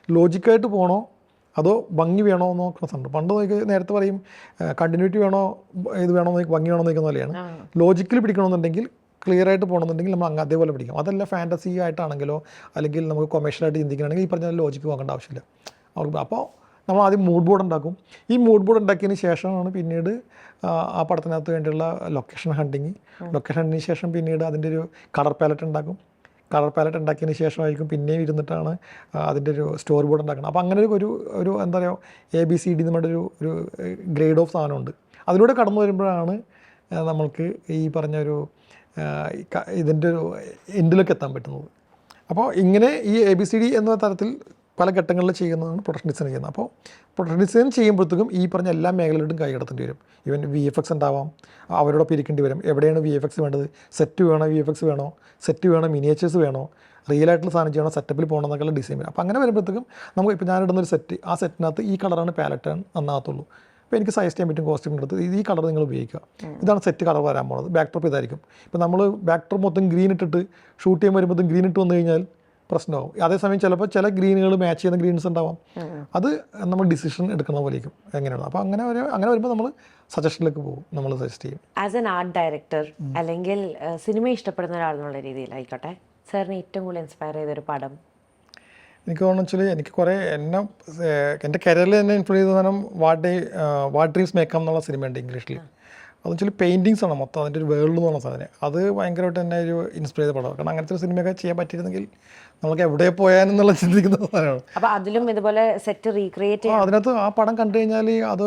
ലോജിക്കായിട്ട് പോകണോ അതോ ഭംഗി വേണോ എന്ന് നോക്കുന്ന സംഭവം. പണ്ട് നോക്കി നേരത്തെ പറയും കണ്ടിന്യൂറ്റി വേണോ, ഇത് വേണോ നോക്കി, ഭംഗി വേണോ നോക്കുന്ന പോലെയാണ്. ലോജിക്കലി പിടിക്കണമെന്നുണ്ടെങ്കിൽ, ക്ലിയർ ആയിട്ട് പോകണമെന്നുണ്ടെങ്കിൽ നമ്മൾ അങ്ങ് അതേപോലെ പിടിക്കും. അതല്ല ഫാൻറ്റസി ആയിട്ടാണെങ്കിലോ അല്ലെങ്കിൽ നമുക്ക് കൊമേഴ്ഷ്യലായിട്ട് ചിന്തിക്കുകയാണെങ്കിൽ ഈ പറഞ്ഞ ലോജിക്ക് നോക്കേണ്ട ആവശ്യമില്ല അവർക്ക്. അപ്പോൾ നമ്മൾ ആദ്യം മൂഡ് ബോർഡ് ഉണ്ടാക്കും. ഈ മൂഡ് ബോർഡ് ഉണ്ടാക്കിയതിന് ശേഷമാണ് പിന്നീട് ആ പടത്തിനകത്ത് വേണ്ടിയുള്ള ലൊക്കേഷൻ ഹണ്ടിങ്ങിന് ശേഷം പിന്നീട് അതിൻ്റെ ഒരു കളർ പാലറ്റ് ഉണ്ടാക്കും. കളർ പാലറ്റ് ഉണ്ടാക്കിയതിന് ശേഷമായിരിക്കും പിന്നെയും ഇരുന്നിട്ടാണ് അതിൻ്റെ ഒരു സ്റ്റോറി ബോർഡ് ഉണ്ടാക്കുന്നത്. അപ്പോൾ അങ്ങനെ ഒരു എന്താ പറയുക, ABCD നമ്മുടെ ഒരു ഗ്രേഡ് ഓഫ് സാധനമുണ്ട്. അതിലൂടെ കടന്നു വരുമ്പോഴാണ് നമ്മൾക്ക് ഈ പറഞ്ഞൊരു ഇതിൻ്റെ ഒരു എൻഡിലേക്ക് എത്താൻ പറ്റുന്നത്. അപ്പോൾ ഇങ്ങനെ ഈ ABCD എന്ന തരത്തിൽ പല ഘട്ടങ്ങളിൽ ചെയ്യുന്നതാണ് പ്രൊഡക്ഷൻ ഡിസൈൻ ചെയ്യുന്നത്. അപ്പോൾ പ്രൊഡക്ഷൻ ഡിസൈൻ ചെയ്യുമ്പോഴത്തേക്കും ഈ പറഞ്ഞ എല്ലാ മേഖലയിലും കൈകടത്തേണ്ടി വരും. ഈവൻ VFX ഉണ്ടാവാം, അവരോടൊപ്പം ഇരിക്കേണ്ടി വരും. എവിടെയാണ് VFX വേണ്ടത്, സെറ്റ് വേണോ, VFX വേണോ, സെറ്റ് വേണോ, മിനിയേച്ചേഴ്സ് വേണോ, റിയൽ ആയിട്ടുള്ള സാധനം ചെയ്യണോ, സെറ്റപ്പിൽ പോകണം എന്നൊക്കെയുള്ള ഡിസൈൻ വരും. അപ്പോൾ അങ്ങനെ വരുമ്പോഴത്തേക്കും നമുക്ക് ഇപ്പോൾ ഞാനിടുന്നൊരു സെറ്റ്, ആ സെറ്റിനകത്ത് ഈ കളറാണ് പാലറ്റാണ് നന്നാകത്തുള്ളൂ. അപ്പോൾ എനിക്ക് സജസ്റ്റ് ചെയ്യാൻ പറ്റും കോസ്റ്റ്യൂമിൻ്റെ അടുത്ത് ഈ കളർ നിങ്ങൾ ഉപയോഗിക്കുക, ഇതാണ് സെറ്റ് കളർ വരാൻ പോകുന്നത്, ബാക്ക് ഡ്രോപ്പ് ഇതായിരിക്കും. ഇപ്പോൾ നമ്മൾ ബാക്ക് ഡ്രോപ്പ് മൊത്തം ഗ്രീൻ ഇട്ടിട്ട് ഷൂട്ട് ചെയ്യാൻ വരുമ്പോഴത്തേക്കും ഗ്രീൻ ഇട്ട് വന്നു കഴിഞ്ഞാൽ പ്രശ്നമാവും. അതേസമയം ചിലപ്പോൾ ചില ഗ്രീനുകൾ മാച്ച് ചെയ്യുന്ന ഗ്രീൻസ് ഉണ്ടാവാം. അത് നമ്മൾ ഡിസിഷൻ എടുക്കുന്ന പോലെയും എങ്ങനെയാണ്. അപ്പോൾ അങ്ങനെ വരുമ്പോൾ നമ്മൾ സജഷനിലേക്ക് പോകും, നമ്മൾ സജസ്റ്റ് ചെയ്യും. ആസ് എൻ ആർട്ട് ഡയറക്ടർ അല്ലെങ്കിൽ സിനിമ ഇഷ്ടപ്പെടുന്ന ഒരാളെന്നുള്ള രീതിയിലായിക്കോട്ടെ, സാറിന് ഏറ്റവും കൂടുതൽ ഇൻസ്പയർ ചെയ്തൊരു പടം? എനിക്ക് തോന്നുന്നു വെച്ചാൽ എനിക്ക് കുറേ എൻ്റെ കരിയറിൽ എന്നെ ഇൻഫ്ലുവൻസ് ചെയ്ത സാധനം വാട്ട് ഡ്രീംസ് മേക്കാം എന്നുള്ള സിനിമയുണ്ട് ഇംഗ്ലീഷിൽ. അതെന്ന് വെച്ചാൽ പെയിൻറ്റിങ്സ് ആണ് മൊത്തം, അതിൻ്റെ ഒരു വേൾഡ് എന്ന് പറഞ്ഞ സാധനം. അത് ഭയങ്കരമായിട്ട് എന്നെ ഒരു ഇൻസ്പയർ ചെയ്ത പടമാണ്. കാരണം അങ്ങനത്തെ ഒരു സിനിമയൊക്കെ ചെയ്യാൻ പറ്റിയിരുന്നെങ്കിൽ നമുക്ക് എവിടെ പോയാനെന്നുള്ള ചിന്തിക്കുന്ന സാധനമാണ്. അപ്പോൾ അതിലും ഇതുപോലെ സെറ്റ് റീക്രിയേറ്റ് അതിനകത്ത് ആ പടം കണ്ടു കഴിഞ്ഞാൽ അത്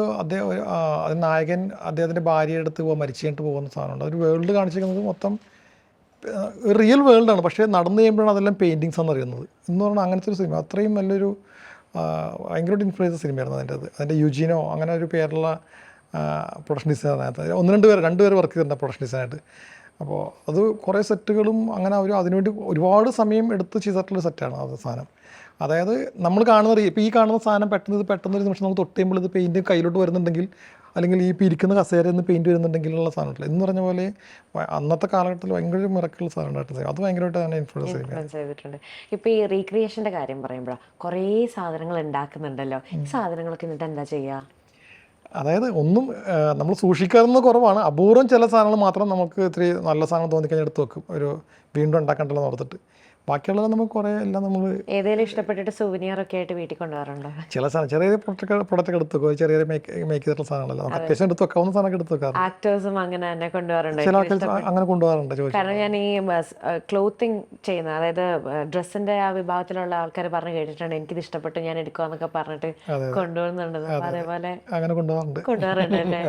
നായകൻ അദ്ദേഹത്തിൻ്റെ ഭാര്യയുടെ അടുത്ത് മരിച്ചു കഴിഞ്ഞിട്ട് പോകുന്ന സാധനമുണ്ട്. അതൊരു വേൾഡ് കാണിച്ചിരിക്കുന്നത് മൊത്തം റിയൽ വേൾഡാണ്, പക്ഷേ നടന്നു കഴിയുമ്പോഴാണ് അതെല്ലാം പെയിൻറ്റിങ്സ് എന്ന് അറിയുന്നത് എന്ന് പറഞ്ഞാൽ അങ്ങനത്തെ ഒരു സിനിമ. അത്രയും നല്ലൊരു ഭയങ്കരമായിട്ട് ഇൻഫ്ലുവൻസ് സിനിമയായിരുന്നു അതിൻ്റെ യുജീനോ അങ്ങനെ ഒരു പേരുള്ള പ്രൊഡക്ഷൻ ഡിസൈനകത്ത് രണ്ട് പേര് വർക്ക് ചെയ്തിട്ടുണ്ട് പ്രൊഡക്ഷൻ ഡിസൈനായിട്ട്. അപ്പോൾ അത് കുറേ സെറ്റുകളും അങ്ങനെ അതിനുവേണ്ടി ഒരുപാട് സമയം എടുത്ത് ചെയ്തിട്ടുള്ള സെറ്റാണ് അത് സാധനം. അതായത് നമ്മൾ കാണുന്ന ഇപ്പോൾ ഈ കാണുന്ന സാധനം പെട്ടെന്നൊരു നിമിഷം നമുക്ക് തൊട്ട് കഴിയുമ്പോൾ ഇത് പെയിൻറ്റ് കയ്യിലോട്ട് വരുന്നുണ്ടെങ്കിൽ, അല്ലെങ്കിൽ ഈ ഇരിക്കുന്ന കസേരയിൽ നിന്ന് പെയിൻറ്റ് വരുന്നുണ്ടെങ്കിലുള്ള സാധനമില്ല എന്ന് പറഞ്ഞ പോലെ അന്നത്തെ കാലഘട്ടത്തിൽ ഭയങ്കര മിറക്കുള്ള സാധനം ഉണ്ടായിട്ട് അത് ഭയങ്കരമായിട്ട് തന്നെ ഇൻഫ്ലുവൻസ് ചെയ്തിട്ടുണ്ട്. ഇപ്പോൾ ഈ റീക്രിയേഷൻ്റെ കാര്യം പറയുമ്പോഴാണ് കുറേ സാധനങ്ങൾ ഉണ്ടാക്കുന്നുണ്ടല്ലോ, ഈ സാധനങ്ങളൊക്കെ എന്നിട്ട് എന്താ ചെയ്യുക? അതായത് ഒന്നും നമ്മൾ സൂക്ഷിക്കാറുന്നത് കുറവാണ്. അപൂർവം ചില സാധനങ്ങൾ മാത്രം നമുക്ക് ഇത്തിരി നല്ല സാധനം തോന്നിക്കഴിഞ്ഞാൽ എടുത്ത് വെക്കും, വീണ്ടും ഉണ്ടാക്കണ്ടല്ലോ എന്ന് ഓർത്തിട്ട്. ബാക്കിയുള്ളത് നമുക്ക് കുറേ എല്ലാം നമ്മൾ ഏതെങ്കിലും ഇഷ്ടപ്പെട്ടിട്ട് സുവനിയർ ഒക്കെ ആയിട്ട് വീട്ടിൽ കൊണ്ടുപോകാറുണ്ടോ? ചില സാധനം ചെറിയ പ്രൊഡക്റ്റ് എടുത്ത് വെക്കും, ചെറിയ മേക്ക് ചെയ്തിട്ടുള്ള സാധനങ്ങളല്ല, നമുക്ക് അത്യാവശ്യം എടുത്ത് വെക്കാവുന്ന സാധനമൊക്കെ എടുത്ത് വെക്കാറ്. ആക്ടേഴ്സും അങ്ങനെ തന്നെ കൊണ്ടുപോകാറുണ്ട്, ചില ആൾക്കാർ അങ്ങനെ കൊണ്ടുപോകാറുണ്ട്. കാരണം ഞാൻ ഈ ക്ലോത്തിങ് ചെയ്യുന്ന, അതായത് ഡ്രസ്സിന്റെ ആ വിഭാഗത്തിലുള്ള ആൾക്കാർ പറഞ്ഞു കേട്ടിട്ടുണ്ട് എനിക്കിത് ഇഷ്ടപ്പെട്ടു ഞാൻ എടുക്കുവാന്നൊക്കെ പറഞ്ഞിട്ട് കൊണ്ടുപോകുന്നുണ്ട്. അതേപോലെ അങ്ങനെ കൊണ്ടുപോകാറുണ്ട് അല്ലേ?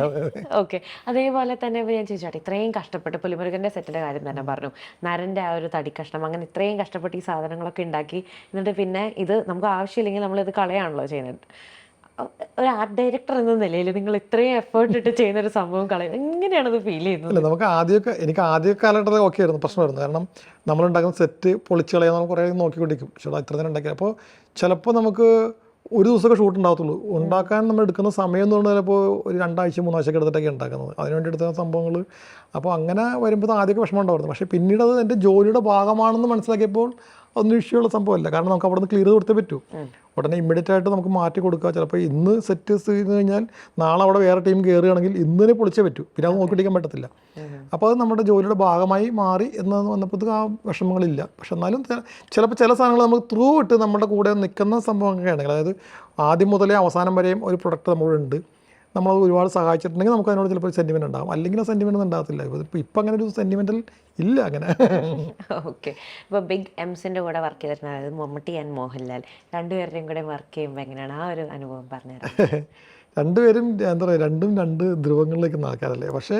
ഓക്കെ. അതേപോലെ തന്നെ ഞാൻ ചോദിച്ചാട്ടെ, ഇത്രയും കഷ്ടപ്പെട്ട് പുലിമുരുകന്റെ സെറ്റിന്റെ കാര്യം തന്നെ പറഞ്ഞു, നരന്റെ ആ ഒരു തടി കഷ്ണം, അങ്ങനെ ഇത്രയും കഷ്ടപ്പെട്ട് ഈ സാധനങ്ങളൊക്കെ ഉണ്ടാക്കി എന്നിട്ട് പിന്നെ ഇത് നമുക്ക് ആവശ്യമില്ലെങ്കിൽ നമ്മളിത് കളയാണല്ലോ ചെയ്യുന്നത്. ഒരു ആർട്ട് ഡയറക്ടർ എന്ന നിലയിൽ നിങ്ങൾ ഇത്രയും എഫേർട്ട് ഇട്ട് ചെയ്യുന്ന ഒരു സംഭവം കളയും, എങ്ങനെയാണത് ഫീൽ ചെയ്യുന്നത്? അല്ല, നമുക്ക് എനിക്ക് ആദ്യ കാലഘട്ടത്തിൽ ഓക്കെ ആയിരുന്നു, പ്രശ്നമായിരുന്നു. കാരണം നമ്മളുണ്ടാക്കുന്ന സെറ്റ് പൊളിച്ച് കളയാൻ നമ്മൾ കുറേ നോക്കിക്കൊണ്ടിരിക്കും. ചേട്ടാ ഇത്ര തന്നെ ഉണ്ടാക്കി. അപ്പോൾ ചിലപ്പോൾ നമുക്ക് ഒരു ദിവസമൊക്കെ ഷൂട്ട് ഉണ്ടാകത്തുള്ളൂ. ഉണ്ടാക്കാൻ നമ്മൾ എടുക്കുന്ന സമയം എന്ന് പറഞ്ഞാൽ ചിലപ്പോൾ ഒരു 2 ആഴ്ച 3 ആഴ്ചയൊക്കെ എടുത്തിട്ടൊക്കെ ഉണ്ടാക്കുന്നത്, അതിനുവേണ്ടി എടുത്ത സംഭവങ്ങൾ. അപ്പോൾ അങ്ങനെ വരുമ്പോൾ ആദ്യമൊക്കെ വിഷമം ഉണ്ടായിരുന്നു. പക്ഷേ പിന്നീട് അത് എൻ്റെ ജോലിയുടെ ഭാഗമാണെന്ന് മനസ്സിലാക്കിയപ്പോൾ അതൊന്നും ഇഷ്യൂള്ള സംഭവമല്ല. കാരണം നമുക്ക് അവിടെ നിന്ന് ക്ലിയർ കൊടുത്തേ പറ്റൂ. ഉടനെ ഇമ്മീഡിയറ്റ് ആയിട്ട് നമുക്ക് മാറ്റി കൊടുക്കുക. ചിലപ്പോൾ ഇന്ന് സെറ്റ് ചെയ്ത് കഴിഞ്ഞാൽ നാളെ അവിടെ വേറെ ടീം കയറുകയാണെങ്കിൽ ഇന്ന് തന്നെ പൊളിച്ചേ പറ്റൂ, പിന്നെ അത് നോക്കിയിട്ടിരിക്കാൻ പറ്റത്തില്ല. അപ്പോൾ അത് നമ്മുടെ ജോലിയുടെ ഭാഗമായി മാറി എന്ന് വന്നപ്പോഴത്തേക്ക് ആ വിഷമങ്ങളില്ല. പക്ഷെ എന്നാലും ചിലപ്പോൾ ചില സാധനങ്ങൾ നമുക്ക് ത്രൂ ഇട്ട് നമ്മുടെ കൂടെ നിൽക്കുന്ന സംഭവങ്ങളൊക്കെ ആണെങ്കിൽ, അതായത് ആദ്യം മുതലേ അവസാനം വരെയും ഒരു പ്രൊഡക്റ്റ് നമ്മളുണ്ട്, നമ്മളത് ഒരുപാട് സഹായിച്ചിട്ടുണ്ടെങ്കിൽ നമുക്ക് അതിനോട് ചിലപ്പോൾ സെൻറ്റിമെൻറ്റ് ഉണ്ടാകും, അല്ലെങ്കിൽ ആ സെൻറ്റിമെൻറ്റ് ഉണ്ടാകത്തില്ല. ഇപ്പം അങ്ങനെ ഒരു സെൻറ്റിമെൻറ്റൽ ഇല്ല അങ്ങനെ. ഓക്കെ. ഇപ്പോൾ ബിഗ് എംസിൻ്റെ കൂടെ വർക്ക് ചെയ്തിരുന്ന അതായത് മമ്മൂട്ടി ആൻഡ് മോഹൻലാൽ രണ്ടുപേരുടെയും കൂടെ വർക്ക് ചെയ്യുമ്പോൾ എങ്ങനെയാണ് ആ ഒരു അനുഭവം പറഞ്ഞുതരാം? രണ്ടുപേരും എന്താ പറയുക, രണ്ടും രണ്ട് ധ്രുവങ്ങളിലേക്ക് ആൾക്കാരല്ലേ. പക്ഷേ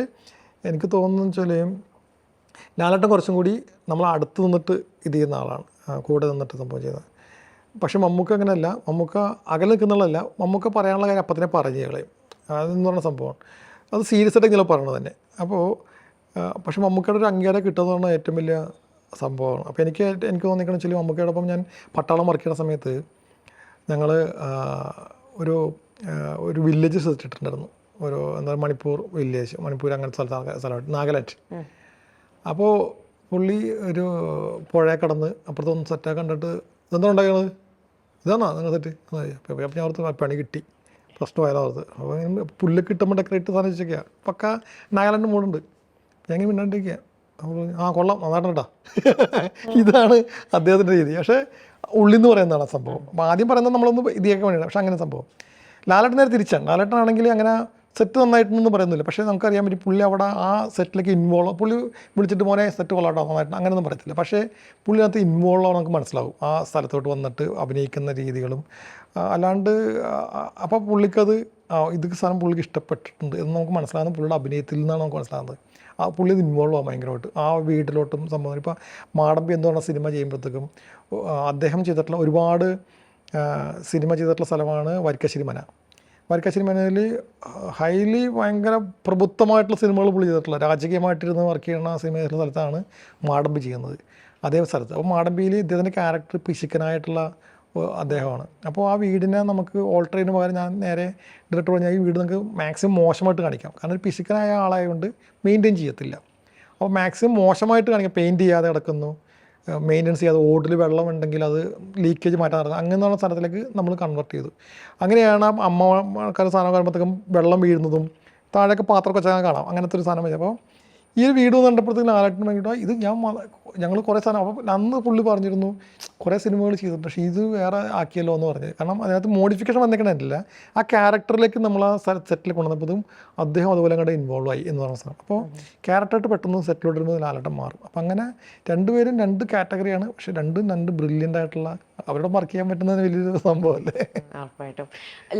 എനിക്ക് തോന്നുന്നു വെച്ചാൽ ലാലേട്ടൻ കുറച്ചും കൂടി നമ്മൾ അടുത്ത് നിന്നിട്ട് ഇത് ചെയ്യുന്ന ആളാണ്, കൂടെ നിന്നിട്ട് സംഭവം ചെയ്യുന്നത്. പക്ഷേ മമ്മൂക്ക അങ്ങനെയല്ല, മമ്മൂക്ക അകലെ നിൽക്കുന്നുള്ളതല്ല, മമ്മൂക്ക പറയാനുള്ള കാര്യം അപ്പം തന്നെ പറഞ്ഞു കളയും. അതെന്ന് പറഞ്ഞ സംഭവം അത് സീരിയസ് ആയിട്ട് ചിലപ്പോൾ പറയണത് തന്നെ. അപ്പോൾ പക്ഷേ മമ്മൂക്കയുടെ ഒരു അംഗീകാരം കിട്ടുന്നത് പറഞ്ഞാൽ ഏറ്റവും വലിയ സംഭവമാണ്. അപ്പോൾ എനിക്ക് തോന്നിക്കണമെന്ന് വെച്ചാൽ മമ്മൂക്കയോടൊപ്പം ഞാൻ പട്ടാളം വർക്ക് ചെയ്യുന്ന സമയത്ത് ഞങ്ങൾ ഒരു വില്ലേജ് സെറ്റിട്ടുണ്ടായിരുന്നു. ഒരു എന്താ മണിപ്പൂർ വില്ലേജ്, മണിപ്പൂർ അങ്ങനത്തെ സ്ഥലമായിട്ട് നാഗാലാൻഡ്. അപ്പോൾ പുള്ളി ഒരു പുഴ കടന്ന് അപ്പുറത്തൊന്ന് സെറ്റാക്കി കണ്ടിട്ട് ഇതെന്താ ഉണ്ടാക്കുന്നത്, ഇതാണോ നിങ്ങൾ സെറ്റ്? അപ്പോൾ ഞാൻ ഓർത്ത് പണി കിട്ടി, ഫസ്റ്റ് പോയാലത്. അപ്പോൾ പുല്ലൊക്കെ കിട്ടുമ്പോൾ ഡെക്കറേറ്റ് സാധനം വെച്ചൊക്കെയാണ് പക്ക നാഗാലാൻഡ് മൂടുണ്ട്. ഞാൻ ഇങ്ങനെ മിണ്ടാണ്ടിരിക്കുക. അപ്പോൾ കൊള്ളാം, നന്നായിട്ട് കേട്ടോ. ഇതാണ് അദ്ദേഹത്തിൻ്റെ രീതി. പക്ഷേ ഉള്ളിന്ന് പറയുന്നതാണ് സംഭവം. അപ്പോൾ ആദ്യം പറയുന്നത് നമ്മളൊന്ന് ഇതിയൊക്കെ വേണ്ടിയാണ്, പക്ഷേ അങ്ങനെ സംഭവം. ലാലേട്ടൻ നേരെ തിരിച്ചാണ്. ലാലേട്ടനാണെങ്കിൽ അങ്ങനെ സെറ്റ് നന്നായിട്ടൊന്നും പറയുന്നില്ല, പക്ഷേ നമുക്കറിയാൻ പറ്റും പുള്ളി അവിടെ ആ സെറ്റിലേക്ക് ഇൻവോൾവ്, പുള്ളി വിളിച്ചിട്ട് മോനെ സെറ്റ് കൊള്ളാട്ടോ നന്നായിട്ട് അങ്ങനെയൊന്നും പറയത്തില്ല. പക്ഷേ പുള്ളിനകത്ത് ഇൻവോൾവ് ആവും, നമുക്ക് മനസ്സിലാവും ആ സ്ഥലത്തോട്ട് വന്നിട്ട് അഭിനയിക്കുന്ന രീതികളും. അല്ലാണ്ട് അപ്പോൾ പുള്ളിക്കത് ഇത് സാധനം പുള്ളിക്ക് ഇഷ്ടപ്പെട്ടിട്ടുണ്ട് എന്ന് നമുക്ക് മനസ്സിലാകുന്നത് പുള്ളിയുടെ അഭിനയത്തിൽ നിന്നാണ് നമുക്ക് മനസ്സിലാകുന്നത്. ആ പുള്ളി ഇത് ഇൻവോൾവ് ആവും ഭയങ്കരമായിട്ട് ആ വീട്ടിലോട്ടും സംഭവം. ഇപ്പോൾ മാടമ്പി എന്ന് പറഞ്ഞ സിനിമ ചെയ്യുമ്പോഴത്തേക്കും അദ്ദേഹം ചെയ്തിട്ടുള്ള ഒരുപാട് സിനിമ ചെയ്തിട്ടുള്ള സ്ഥലമാണ് വരിക്കശ്ശേരി മന. വരിക്കശ്ശേരി മനയിൽ ഹൈലി ഭയങ്കര പ്രബുദ്ധമായിട്ടുള്ള സിനിമകൾ പുള്ളി ചെയ്തിട്ടുള്ള, രാജകീയമായിട്ടിരുന്ന് വർക്ക് ചെയ്യുന്ന സിനിമ ചെയ്തിട്ടുള്ള സ്ഥലത്താണ് മാടമ്പി ചെയ്യുന്നത്, അതേ സ്ഥലത്ത്. അപ്പോൾ മാടമ്പിയിൽ ഇദ്ദേഹത്തിൻ്റെ ക്യാരക്ടർ പിശുക്കനായിട്ടുള്ള അദ്ദേഹമാണ്. അപ്പോൾ ആ വീടിനെ നമുക്ക് ഓൾട്ടർ ചെയ്യുന്ന പകരം ഞാൻ നേരെ ഡയറക്ടർ പറഞ്ഞാൽ ഈ വീട് നമുക്ക് മാക്സിമം മോശമായിട്ട് കാണിക്കാം, കാരണം ഒരു പിശുക്കനായ ആളായതുകൊണ്ട് മെയിൻറ്റെയിൻ ചെയ്യത്തില്ല. അപ്പോൾ മാക്സിമം മോശമായിട്ട് കാണിക്കാം, പെയിൻറ്റ് ചെയ്യാതെ കിടക്കുന്നു, മെയിൻ്റെനൻസ് ചെയ്യാതെ, ഓടിൽ വെള്ളം ഉണ്ടെങ്കിൽ അത് ലീക്കേജ് മാറ്റാൻ നടക്കുന്നത്, അങ്ങനെയുള്ള സ്ഥലത്തിലേക്ക് നമ്മൾ കൺവേർട്ട് ചെയ്തു. അങ്ങനെയാണ് അമ്മക്കാരുടെ സാധനം കാണുമ്പോഴത്തേക്കും വെള്ളം വീഴുന്നതും താഴേക്ക് പാത്രമൊക്കെ വെച്ചാൽ കാണാം, അങ്ങനത്തെ ഒരു സാധനം വെച്ചാൽ. അപ്പോൾ ഈ ഒരു വീഡിയോ കണ്ടപ്പോഴത്തേക്കും ലാലേട്ടന് വേണ്ടിയിട്ട് ഇത് ഞങ്ങൾ കുറേ സാധനം, അപ്പോൾ അന്ന് പുള്ളി പറഞ്ഞിരുന്നു കുറേ സിനിമകൾ ചെയ്തിട്ടുണ്ട്, പക്ഷേ ഇത് വേറെ ആക്കിയല്ലോ എന്ന് പറഞ്ഞ്. കാരണം അതിനകത്ത് മോഡിഫിക്കേഷൻ വന്നേക്കണില്ല, ആ ക്യാരക്ടറിലേക്ക് നമ്മൾ ആ സെറ്റിൽ കൊണ്ടുവന്നപ്പോഴും അദ്ദേഹം അതുപോലെ അങ്ങോട്ട് ഇൻവോൾവ് ആയി എന്ന് പറഞ്ഞ സാധനം. അപ്പോൾ ക്യാരക്ടറായിട്ട് പെട്ടെന്ന് സെറ്റിലോട്ട് വരുമ്പോൾ ലാലേട്ടൻ മാറും. അപ്പോൾ അങ്ങനെ രണ്ടുപേരും രണ്ട് കാറ്റഗറിയാണ്, പക്ഷേ രണ്ട് ബ്രില്യൻ്റ് ആയിട്ടുള്ള, അവരോട് വർക്ക് ചെയ്യാൻ പറ്റുന്നത് വലിയൊരു സംഭവമല്ലേ. ഉറപ്പായിട്ടും.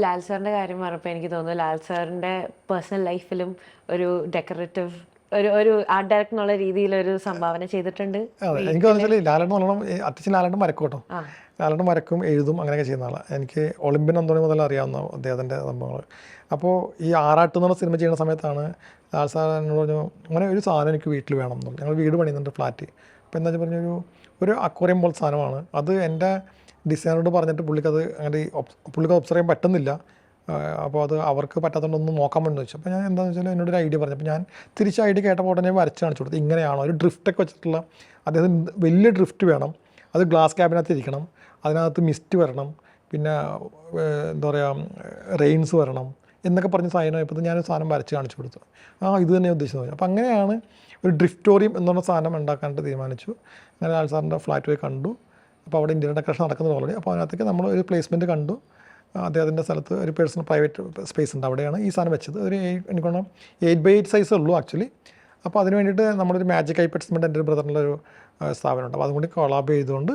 ലാൽ സാറിൻ്റെ കാര്യം പറഞ്ഞപ്പോൾ എനിക്ക് തോന്നുന്നു ലാൽ സാറിൻ്റെ പേഴ്സണൽ ലൈഫിലും ഒരു ഡെക്കറേറ്റീവ് ഒരു ആർട്ട് ഡയറക്ടർ എന്നുള്ള രീതിയിൽ ഒരു സംഭാവന ചെയ്തിട്ടുണ്ട്. അതെ, എനിക്ക് തോന്നുന്നത് ലാലേട്ടൻ നല്ലോണം അത്യാവശ്യം ലാലേട്ടൻ വരക്കും കേട്ടോ. ലാലേട്ടൻ വരക്കും, എഴുതും, അങ്ങനെയൊക്കെ ചെയ്യുന്ന ആളാണ്. എനിക്ക് ഒളിമ്പ്യൻ അന്തോണി മുതൽ അറിയാവുന്ന അദ്ദേഹത്തിൻ്റെ സംഭവങ്ങൾ. അപ്പോൾ ഈ ആറാട്ട് എന്നുള്ള സിനിമ ചെയ്യുന്ന സമയത്താണ് ലാൽ സാർ എന്നോട് പറഞ്ഞു അങ്ങനെ ഒരു സാധനം എനിക്ക് വീട്ടിൽ വേണം എന്നുള്ളത്. ഞങ്ങൾ വീട് പണിയുന്നുണ്ട്, ഫ്ലാറ്റ്. അപ്പോൾ എന്താ വെച്ചാൽ പറഞ്ഞൊരു അക്വേറിയം പോലെ സാധനമാണ് അത്. എൻ്റെ ഡിസൈനറോട് പറഞ്ഞിട്ട് പുള്ളിക്കത് അങ്ങനെ പുള്ളിക്ക് ഒബ്സർവ് ചെയ്യാൻ പറ്റുന്നില്ല. അപ്പോൾ അത് അവർക്ക് പറ്റാത്തതുകൊണ്ടൊന്ന് നോക്കാൻ വേണ്ടി വെച്ചു. അപ്പോൾ ഞാൻ എന്താണെന്ന് വെച്ചാൽ എന്നോടൊരു ഐഡിയ പറഞ്ഞു. അപ്പോൾ ഞാൻ തിരിച്ച് ഐഡിയ കേട്ടപ്പോൾ ഉടനെ വരച്ച് കാണിച്ചു കൊടുത്തു. ഇങ്ങനെയാണോ ഒരു ഡ്രിഫ്റ്റൊക്കെ വെച്ചിട്ടുള്ള, അദ്ദേഹത്തിന് വലിയ ഡ്രിഫ്റ്റ് വേണം, അത് ഗ്ലാസ് ക്യാബിനകത്ത് ഇരിക്കണം, അതിനകത്ത് മിസ്റ്റ് വരണം, പിന്നെ എന്താ പറയുക റെയിൻസ് വരണം എന്നൊക്കെ പറഞ്ഞ സാധനം. ഇപ്പോൾ ഞാനൊരു സാധനം വരച്ച് കാണിച്ചു കൊടുത്തു. ഇത് തന്നെ ഉദ്ദേശിച്ചത്. അപ്പോൾ അങ്ങനെയാണ് ഒരു ഡ്രിഫ്റ്റോറിയം എന്ന് പറഞ്ഞ സാധനം ഉണ്ടാക്കാനായിട്ട് തീരുമാനിച്ചു. അങ്ങനെ ലാൽ സാറിൻ്റെ ഫ്ലാറ്റ് പോയി കണ്ടു. അപ്പോൾ അവിടെ ഇന്ത്യൻ ഡെക്കറേഷൻ നടക്കുന്നത് ഓൾറെഡി. അപ്പോൾ അതിനകത്തേക്ക് നമ്മൾ ഒരു പ്ലേസ്മെൻറ്റ് കണ്ടു. അദ്ദേഹത്തിൻ്റെ സ്ഥലത്ത് ഒരു പേഴ്സണൽ പ്രൈവറ്റ് സ്പേസ് ഉണ്ട്, അവിടെയാണ് ഈ സാധനം വെച്ചത്. ഒരു എനിക്കൊന്ന് 8x8 സൈസേ ഉള്ളൂ ആക്ച്വലി. അപ്പോൾ അതിന് വേണ്ടിയിട്ട് നമ്മളൊരു മാജിക് ഐപെറ്റ്സ്മെൻറ്റ് എൻ്റെ ഒരു ബ്രദറിൻ്റെ ഒരു സ്ഥാപനമുണ്ട്. അപ്പോൾ അതുകൊണ്ട് കൊളാബ് ചെയ്തുകൊണ്ട്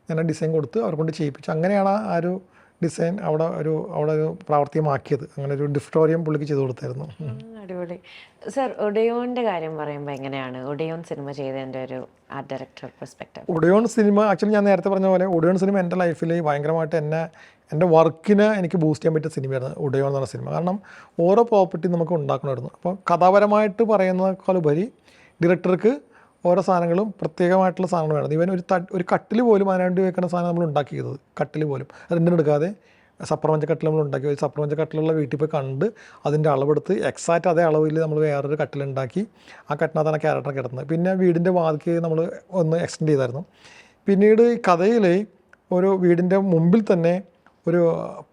ഞാൻ ഡിസൈൻ കൊടുത്ത് അവർ കൊണ്ട് ചെയ്യിപ്പിച്ചു. അങ്ങനെയാണ് ആ ഒരു ഡിസൈൻ അവിടെ ഒരു പ്രാവർത്തികമാക്കിയത്. അങ്ങനെ ഒരു ഡിഫ്റ്റോറിയം പുള്ളിക്ക് ചെയ്ത് കൊടുത്തായിരുന്നു. അടിപൊളി. സർ, ഒഡയോൻ്റെ കാര്യം പറയുമ്പോൾ എങ്ങനെയാണ് ഒഡയോൺ സിനിമ ചെയ്തതിൻ്റെ ഒരു art director perspective? Odiyan cinema actually ഞാൻ നേരത്തെ പറഞ്ഞ പോലെ ഒഡയോൺ സിനിമ എൻ്റെ ലൈഫിൽ ഭയങ്കരമായിട്ട് എൻ്റെ വർക്കിനെ എനിക്ക് ബൂസ്റ്റ് ചെയ്യാൻ പറ്റിയ സിനിമയാണ് ഒഡയോൺ എന്ന് പറഞ്ഞ സിനിമ. കാരണം ഓരോ പ്രോപ്പർട്ടി നമുക്ക് ഉണ്ടാക്കണമായിരുന്നു. അപ്പോൾ കഥാപരമായിട്ട് പറയുന്നതിനേക്കാളുപരി ഡയറക്ടർക്ക് ഓരോ സാധനങ്ങളും പ്രത്യേകമായിട്ടുള്ള സാധനങ്ങൾ വേണം. ഇവൻ ഒരു കട്ടിൽ പോലും അതിനുവേണ്ടി വെക്കുന്ന സാധനം നമ്മൾ ഉണ്ടാക്കിയത്, കട്ടിൽ പോലും റെൻറ്റിന് എടുക്കാതെ സപ്രപഞ്ച കട്ടിൽ നമ്മൾ ഉണ്ടാക്കി. ഒരു സപ്രപഞ്ച കട്ടിലുള്ള വീട്ടിൽ പോയി കണ്ട് അതിൻ്റെ അളവെടുത്ത് എക്സാക്റ്റ് അതേ അളവിൽ നമ്മൾ വേറൊരു കട്ടിലുണ്ടാക്കി ആ കട്ടിനകത്താണ് ക്യാരക്ടർ കിടന്നത്. പിന്നെ വീടിൻ്റെ വാതിക്ക് നമ്മൾ ഒന്ന് എക്സ്റ്റെൻഡ് ചെയ്തായിരുന്നു. പിന്നീട് ഈ കഥയിൽ ഒരു വീടിൻ്റെ മുമ്പിൽ തന്നെ ഒരു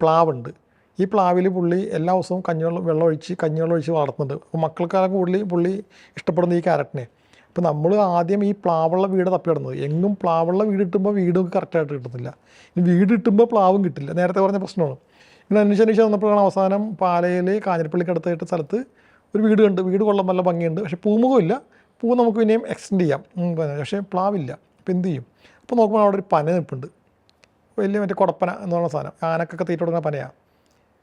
പ്ലാവുണ്ട്. ഈ പ്ലാവിൽ പുള്ളി എല്ലാ ദിവസവും കഞ്ഞിവെള്ളം ഒഴിച്ച് വളർത്തുന്നുണ്ട്. അപ്പോൾ മക്കൾക്കാരെ കൂടുതൽ പുള്ളി ഇഷ്ടപ്പെടുന്ന ഈ ക്യാരക്ടറിനെ. അപ്പോൾ നമ്മൾ ആദ്യം ഈ പ്ലാവുള്ള വീട് തപ്പിയിടുന്നത്, എങ്ങും പ്ലാവുള്ള വീട് കിട്ടുമ്പോൾ വീട് കറക്റ്റായിട്ട് കിട്ടുന്നില്ല, ഇനി വീട് കിട്ടുമ്പോൾ പ്ലാവും കിട്ടില്ല, നേരത്തെ പറഞ്ഞ പ്രശ്നമാണ്. ഇങ്ങനെ അന്വേഷിച്ച് വന്നപ്പോഴാണ് അവസാനം പാലയിൽ കാഞ്ഞിരപ്പള്ളിക്കടുത്തായിട്ട് സ്ഥലത്ത് ഒരു വീട് കണ്ട്. വീട് കൊള്ളാൻ നല്ല ഭംഗിയുണ്ട്, പക്ഷേ പൂമുഖമില്ല, പൂ നമുക്ക് പിന്നെയും എക്സ്റ്റെൻഡ് ചെയ്യാം, പക്ഷേ പ്ലാവില്ല. അപ്പോൾ എന്ത് ചെയ്യും? അപ്പോൾ നോക്കുമ്പോൾ അവിടെ ഒരു പന നിൽപ്പുണ്ട്, വലിയ മറ്റേ കുടപ്പന എന്ന് പറയുന്ന സാധനം, ആനക്കൊക്കെ തീറ്റ കൊടുക്കുന്ന പനയാണ്.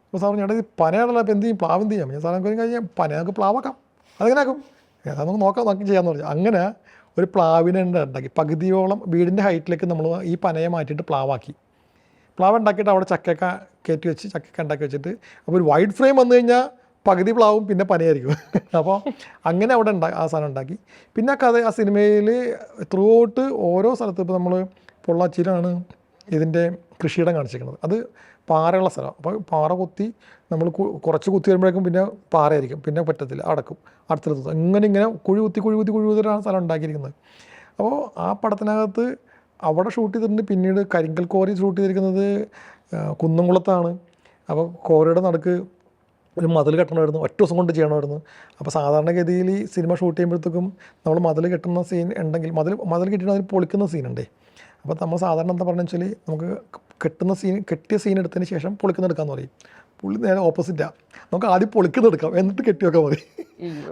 അപ്പോൾ സാർ ഞാൻ പനയാണല്ലോ, അപ്പോൾ എന്ത് ചെയ്യും? പ്ലാവ് എന്ത് ചെയ്യാം? ഞാൻ സാധനം കഴിഞ്ഞാൽ പന നമുക്ക് പ്ലാവാക്കാം, അതെങ്ങനെ ആക്കും? നമുക്ക് നോക്കി ചെയ്യാമെന്ന് പറഞ്ഞു. അങ്ങനെ ഒരു പ്ലാവിനെ ഉണ്ടാക്കി, പകുതിയോളം വീടിൻ്റെ ഹൈറ്റിലേക്ക് നമ്മൾ ഈ പനയെ മാറ്റിയിട്ട് പ്ലാവാക്കി. പ്ലാവ് ഉണ്ടാക്കിയിട്ട് അവിടെ ചക്കയൊക്കെ കയറ്റി വെച്ച്, ചക്കയൊക്കെ ഉണ്ടാക്കി വെച്ചിട്ട്, അപ്പോൾ ഒരു വൈഡ് ഫ്രെയിം വന്നു കഴിഞ്ഞാൽ പകുതി പ്ലാവും പിന്നെ പനയായിരിക്കും. അപ്പോൾ അങ്ങനെ അവിടെ ആ സാധനം ഉണ്ടാക്കി. പിന്നെ ആ സിനിമയിൽ ത്രൂ ഔട്ട് ഓരോ സ്ഥലത്തും, ഇപ്പോൾ നമ്മൾ പൊള്ളാച്ചിയിലാണ് ഇതിൻ്റെ കൃഷിയിടം കാണിച്ചിരിക്കുന്നത്. അത് പാറയുള്ള സ്ഥലമാണ്. അപ്പോൾ പാറ കുത്തി നമ്മൾ കുറച്ച് കുത്തി വരുമ്പോഴേക്കും പിന്നെ പാറയായിരിക്കും, പിന്നെ പറ്റത്തില്ല, അടക്കും, അടുത്തടുത്ത് ഇങ്ങനെ കുഴി കുത്തിയിട്ടാണ് സ്ഥലം ഉണ്ടാക്കിയിരിക്കുന്നത്. അപ്പോൾ ആ പടത്തിനകത്ത് അവിടെ ഷൂട്ട് ചെയ്തിട്ടുണ്ട്. പിന്നീട് കരിങ്കൽ കോറി ഷൂട്ട് ചെയ്തിരിക്കുന്നത് കുന്നംകുളത്താണ്. അപ്പോൾ കോറിയുടെ നടുക്ക് ഒരു മതിൽ കെട്ടണമായിരുന്നു, ഒറ്റ ദിവസം കൊണ്ട് ചെയ്യണമായിരുന്നു. അപ്പോൾ സാധാരണഗതിയിൽ ഈ സിനിമ ഷൂട്ട് ചെയ്യുമ്പോഴത്തേക്കും നമ്മൾ മതിൽ കെട്ടുന്ന സീൻ ഉണ്ടെങ്കിൽ മതിൽ കെട്ടിയിട്ട് അതിൽ പൊളിക്കുന്ന സീനുണ്ടേ. അപ്പോൾ നമ്മൾ സാധാരണ എന്താ പറയുക വെച്ചാൽ, നമുക്ക് കെട്ടിയ സീൻ എടുത്തതിന് ശേഷം പൊളിക്കുന്നെടുക്കാമെന്ന് പറയും. പുള്ളി നേരെ ഓപ്പോസിറ്റാണ്, നമുക്ക് ആദ്യം പൊളിക്കുന്നെടുക്കാം എന്നിട്ട് കെട്ടിയൊക്കെ മതി.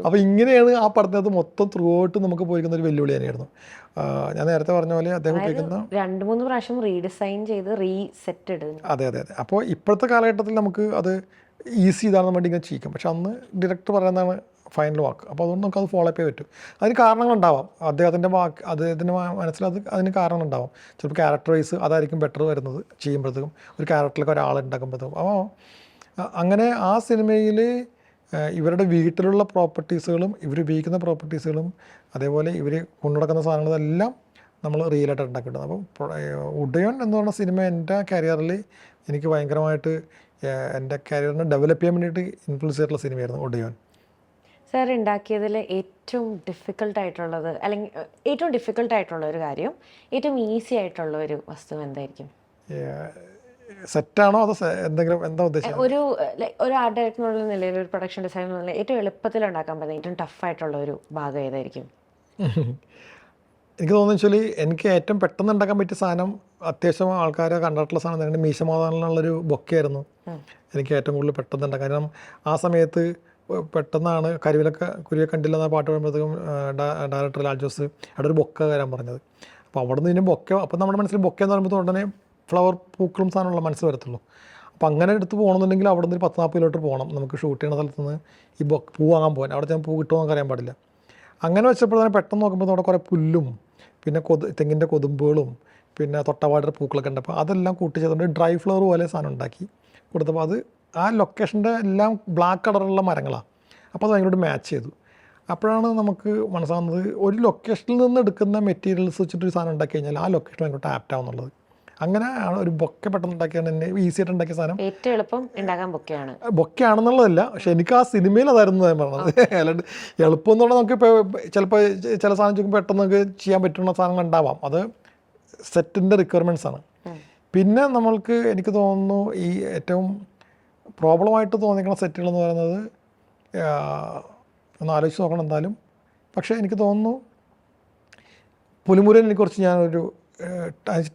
അപ്പോൾ ഇങ്ങനെയാണ് ആ പടത്തിനകത്ത് മൊത്തം ത്രൂ ഔട്ട് നമുക്ക് പോയിരിക്കുന്ന ഒരു വെല്ലുവിളി തന്നെയായിരുന്നു. ഞാൻ നേരത്തെ പറഞ്ഞ പോലെ അദ്ദേഹം ഉപയോഗിക്കുന്ന 2-3 പ്രാവശ്യം റീഡിസൈൻ ചെയ്ത് റീസെറ്റ് ഇടുന്നു. അതെ. അപ്പോൾ ഇപ്പോഴത്തെ കാലഘട്ടത്തിൽ നമുക്ക് അത് ഈസി ഇതാണെന്ന് വേണ്ടി ഇങ്ങനെ ചെയ്യിക്കും. പക്ഷെ അന്ന് ഡയറക്ടർ പറയുന്നതാണ് ഫൈനൽ വാക്ക്. അപ്പോൾ അതുകൊണ്ട് നമുക്കത് ഫോളോ അപ്പ് ചെയ്യാൻ പറ്റും. അതിന് കാരണങ്ങളുണ്ടാവാം, അദ്ദേഹത്തിൻ്റെ അദ്ദേഹത്തിൻ്റെ മനസ്സിലത് അതിന് കാരണങ്ങളുണ്ടാവാം. ചിലപ്പോൾ ക്യാരക്ടർ വൈസ് അതായിരിക്കും ബെറ്റർ വരുന്നത് ചെയ്യുമ്പോഴത്തേക്കും, ഒരു ക്യാരക്ടറിലേക്ക് ഒരാളുണ്ടാക്കുമ്പോഴത്തേക്കും. അപ്പോൾ അങ്ങനെ ആ സിനിമയിൽ ഇവരുടെ വീട്ടിലുള്ള പ്രോപ്പർട്ടീസുകളും ഇവർ ഉപയോഗിക്കുന്ന പ്രോപ്പർട്ടീസുകളും അതേപോലെ ഇവർ കൊണ്ടുനടക്കുന്ന സാധനങ്ങളെല്ലാം നമ്മൾ റിയലായിട്ട് ഉണ്ടാക്കിയിട്ടുണ്ട്. അപ്പോൾ ഉദയൻ എന്ന് പറഞ്ഞ സിനിമ എൻ്റെ കരിയറിൽ എനിക്ക് ഭയങ്കരമായിട്ട് എൻ്റെ കരിയറിനെ ഡെവലപ്പ് ചെയ്യാൻ വേണ്ടിയിട്ട് ഇൻഫ്ലുവൻസ് ചെയ്തിട്ടുള്ള സിനിമയായിരുന്നു ഉദയൻ. സാർ ഉണ്ടാക്കിയതിൽ ഏറ്റവും ഡിഫിക്കൽട്ടായിട്ടുള്ളത്, അല്ലെങ്കിൽ ഏറ്റവും ഡിഫിക്കൽട്ടായിട്ടുള്ള ഒരു കാര്യം, ഏറ്റവും ഈസി ആയിട്ടുള്ള ഒരു വസ്തു എന്തായിരിക്കും? സെറ്റാണോ അതോ എന്തെങ്കിലും എന്താ ഉദ്ദേശിച്ചത്? ഒരു ആർട്ട് ഡയറക്ടർ എന്നുള്ള നിലയിൽ, ഒരു പ്രൊഡക്ഷൻ ഡിസൈനർ എന്നുള്ള നിലയിൽ ഏറ്റവും എളുപ്പത്തിൽ ഉണ്ടാക്കാൻ പറ്റുന്ന ഏറ്റവും ടഫായിട്ടുള്ള ഒരു ഭാഗം ഏതായിരിക്കും? എനിക്ക് തോന്നുന്നു വെച്ചാൽ എനിക്ക് ഏറ്റവും പെട്ടെന്ന് ഉണ്ടാക്കാൻ പറ്റിയ സാധനം, അത്യാവശ്യം ആൾക്കാരെ കണ്ടിട്ടുള്ള സാധനം തന്നെ മീശമാതാനുള്ളൊരു ബൊക്കെയായിരുന്നു എനിക്ക് ഏറ്റവും കൂടുതൽ പെട്ടെന്ന് ഉണ്ടാക്കാൻ. കാരണം ആ സമയത്ത് പെട്ടെന്നാണ് കുരുവിയെ കണ്ടില്ല എന്ന പാട്ട് പറയുമ്പോഴത്തേക്കും ഡയറക്ടർ ലാൽ ജോസ് അവിടെ ഒരു ബൊക്ക വരാൻ പറഞ്ഞത്. അപ്പോൾ അവിടെ നിന്ന് ഇതിന് ബൊക്ക, അപ്പോൾ നമ്മുടെ മനസ്സിൽ ബൊക്ക എന്ന് പറയുമ്പോൾ ഉടനെ ഫ്ലവർ പൂക്കളും സാധനമുള്ള മനസ്സിൽ വരത്തുള്ളൂ. അപ്പോൾ അങ്ങനെ എടുത്ത് പോകണമെന്നുണ്ടെങ്കിൽ അവിടെ നിന്ന് 10-40 കിലോമീറ്റർ പോകണം നമുക്ക് ഷൂട്ട് ചെയ്യുന്ന സ്ഥലത്ത് നിന്ന് ഈ പൂ വാങ്ങാൻ പോകാൻ. അവിടെ ഞാൻ പൂ കിട്ടുമോ എന്നൊക്കെ അറിയാൻ പാടില്ല. അങ്ങനെ വെച്ചപ്പോൾ തന്നെ പെട്ടെന്ന് നോക്കുമ്പോൾ അവിടെ കുറേ പുല്ലും പിന്നെ തെങ്ങിൻ്റെ കൊതുമ്പുകളും പിന്നെ തൊട്ടവാടിയുടെ പൂക്കളൊക്കെ ഉണ്ട്. അപ്പോൾ അതെല്ലാം കൂട്ടി ചെയ്തുകൊണ്ട് ഡ്രൈ ഫ്ലവർ പോലെ സാധനം ഉണ്ടാക്കി കൊടുത്തപ്പോൾ അത് ആ ലൊക്കേഷൻ്റെ എല്ലാം ബ്ലാക്ക് കളറുള്ള മരങ്ങളാണ്. അപ്പോൾ അത് ഭയങ്കരമായിട്ട് മാച്ച് ചെയ്തു. അപ്പോഴാണ് നമുക്ക് മനസ്സിലാകുന്നത് ഒരു ലൊക്കേഷനിൽ നിന്ന് എടുക്കുന്ന മെറ്റീരിയൽസ് വെച്ചിട്ടൊരു സാധനം ഉണ്ടാക്കി കഴിഞ്ഞാൽ ആ ലൊക്കേഷൻ ഭയങ്കര ആപ്റ്റ് ആവുന്നുള്ളത്. അങ്ങനെ ആണ് ഒരു ബൊക്കെ പെട്ടെന്ന് ഉണ്ടാക്കിയാണ് എന്നെ ഈസി ആയിട്ട് ഉണ്ടാക്കിയ സാധനം. ഏറ്റവും എളുപ്പം ഉണ്ടാക്കാൻ ബൊക്കെയാണെന്നുള്ളതല്ല, പക്ഷെ എനിക്ക് ആ സിനിമയിൽ അതായിരുന്നു ഞാൻ പറഞ്ഞത്. അല്ലാണ്ട് എളുപ്പം എന്ന് പറഞ്ഞാൽ നമുക്ക് ഇപ്പോൾ ചിലപ്പോൾ ചില സാധനം ചോദിക്കുമ്പോൾ പെട്ടെന്ന് നമുക്ക് ചെയ്യാൻ പറ്റുന്ന സാധനങ്ങൾ ഉണ്ടാവാം. അത് സെറ്റിൻ്റെ റിക്വയർമെൻറ്റ്സ് ആണ്. പിന്നെ നമ്മൾക്ക് എനിക്ക് തോന്നുന്നു ഈ ഏറ്റവും പ്രോബ്ലമായിട്ട് തോന്നിക്കുന്ന സെറ്റുകളെന്ന് പറയുന്നത്, ഒന്ന് ആലോചിച്ച് നോക്കണം എന്തായാലും. പക്ഷേ എനിക്ക് തോന്നുന്നു പുലിമുരുകനെ കുറിച്ച് ഞാനൊരു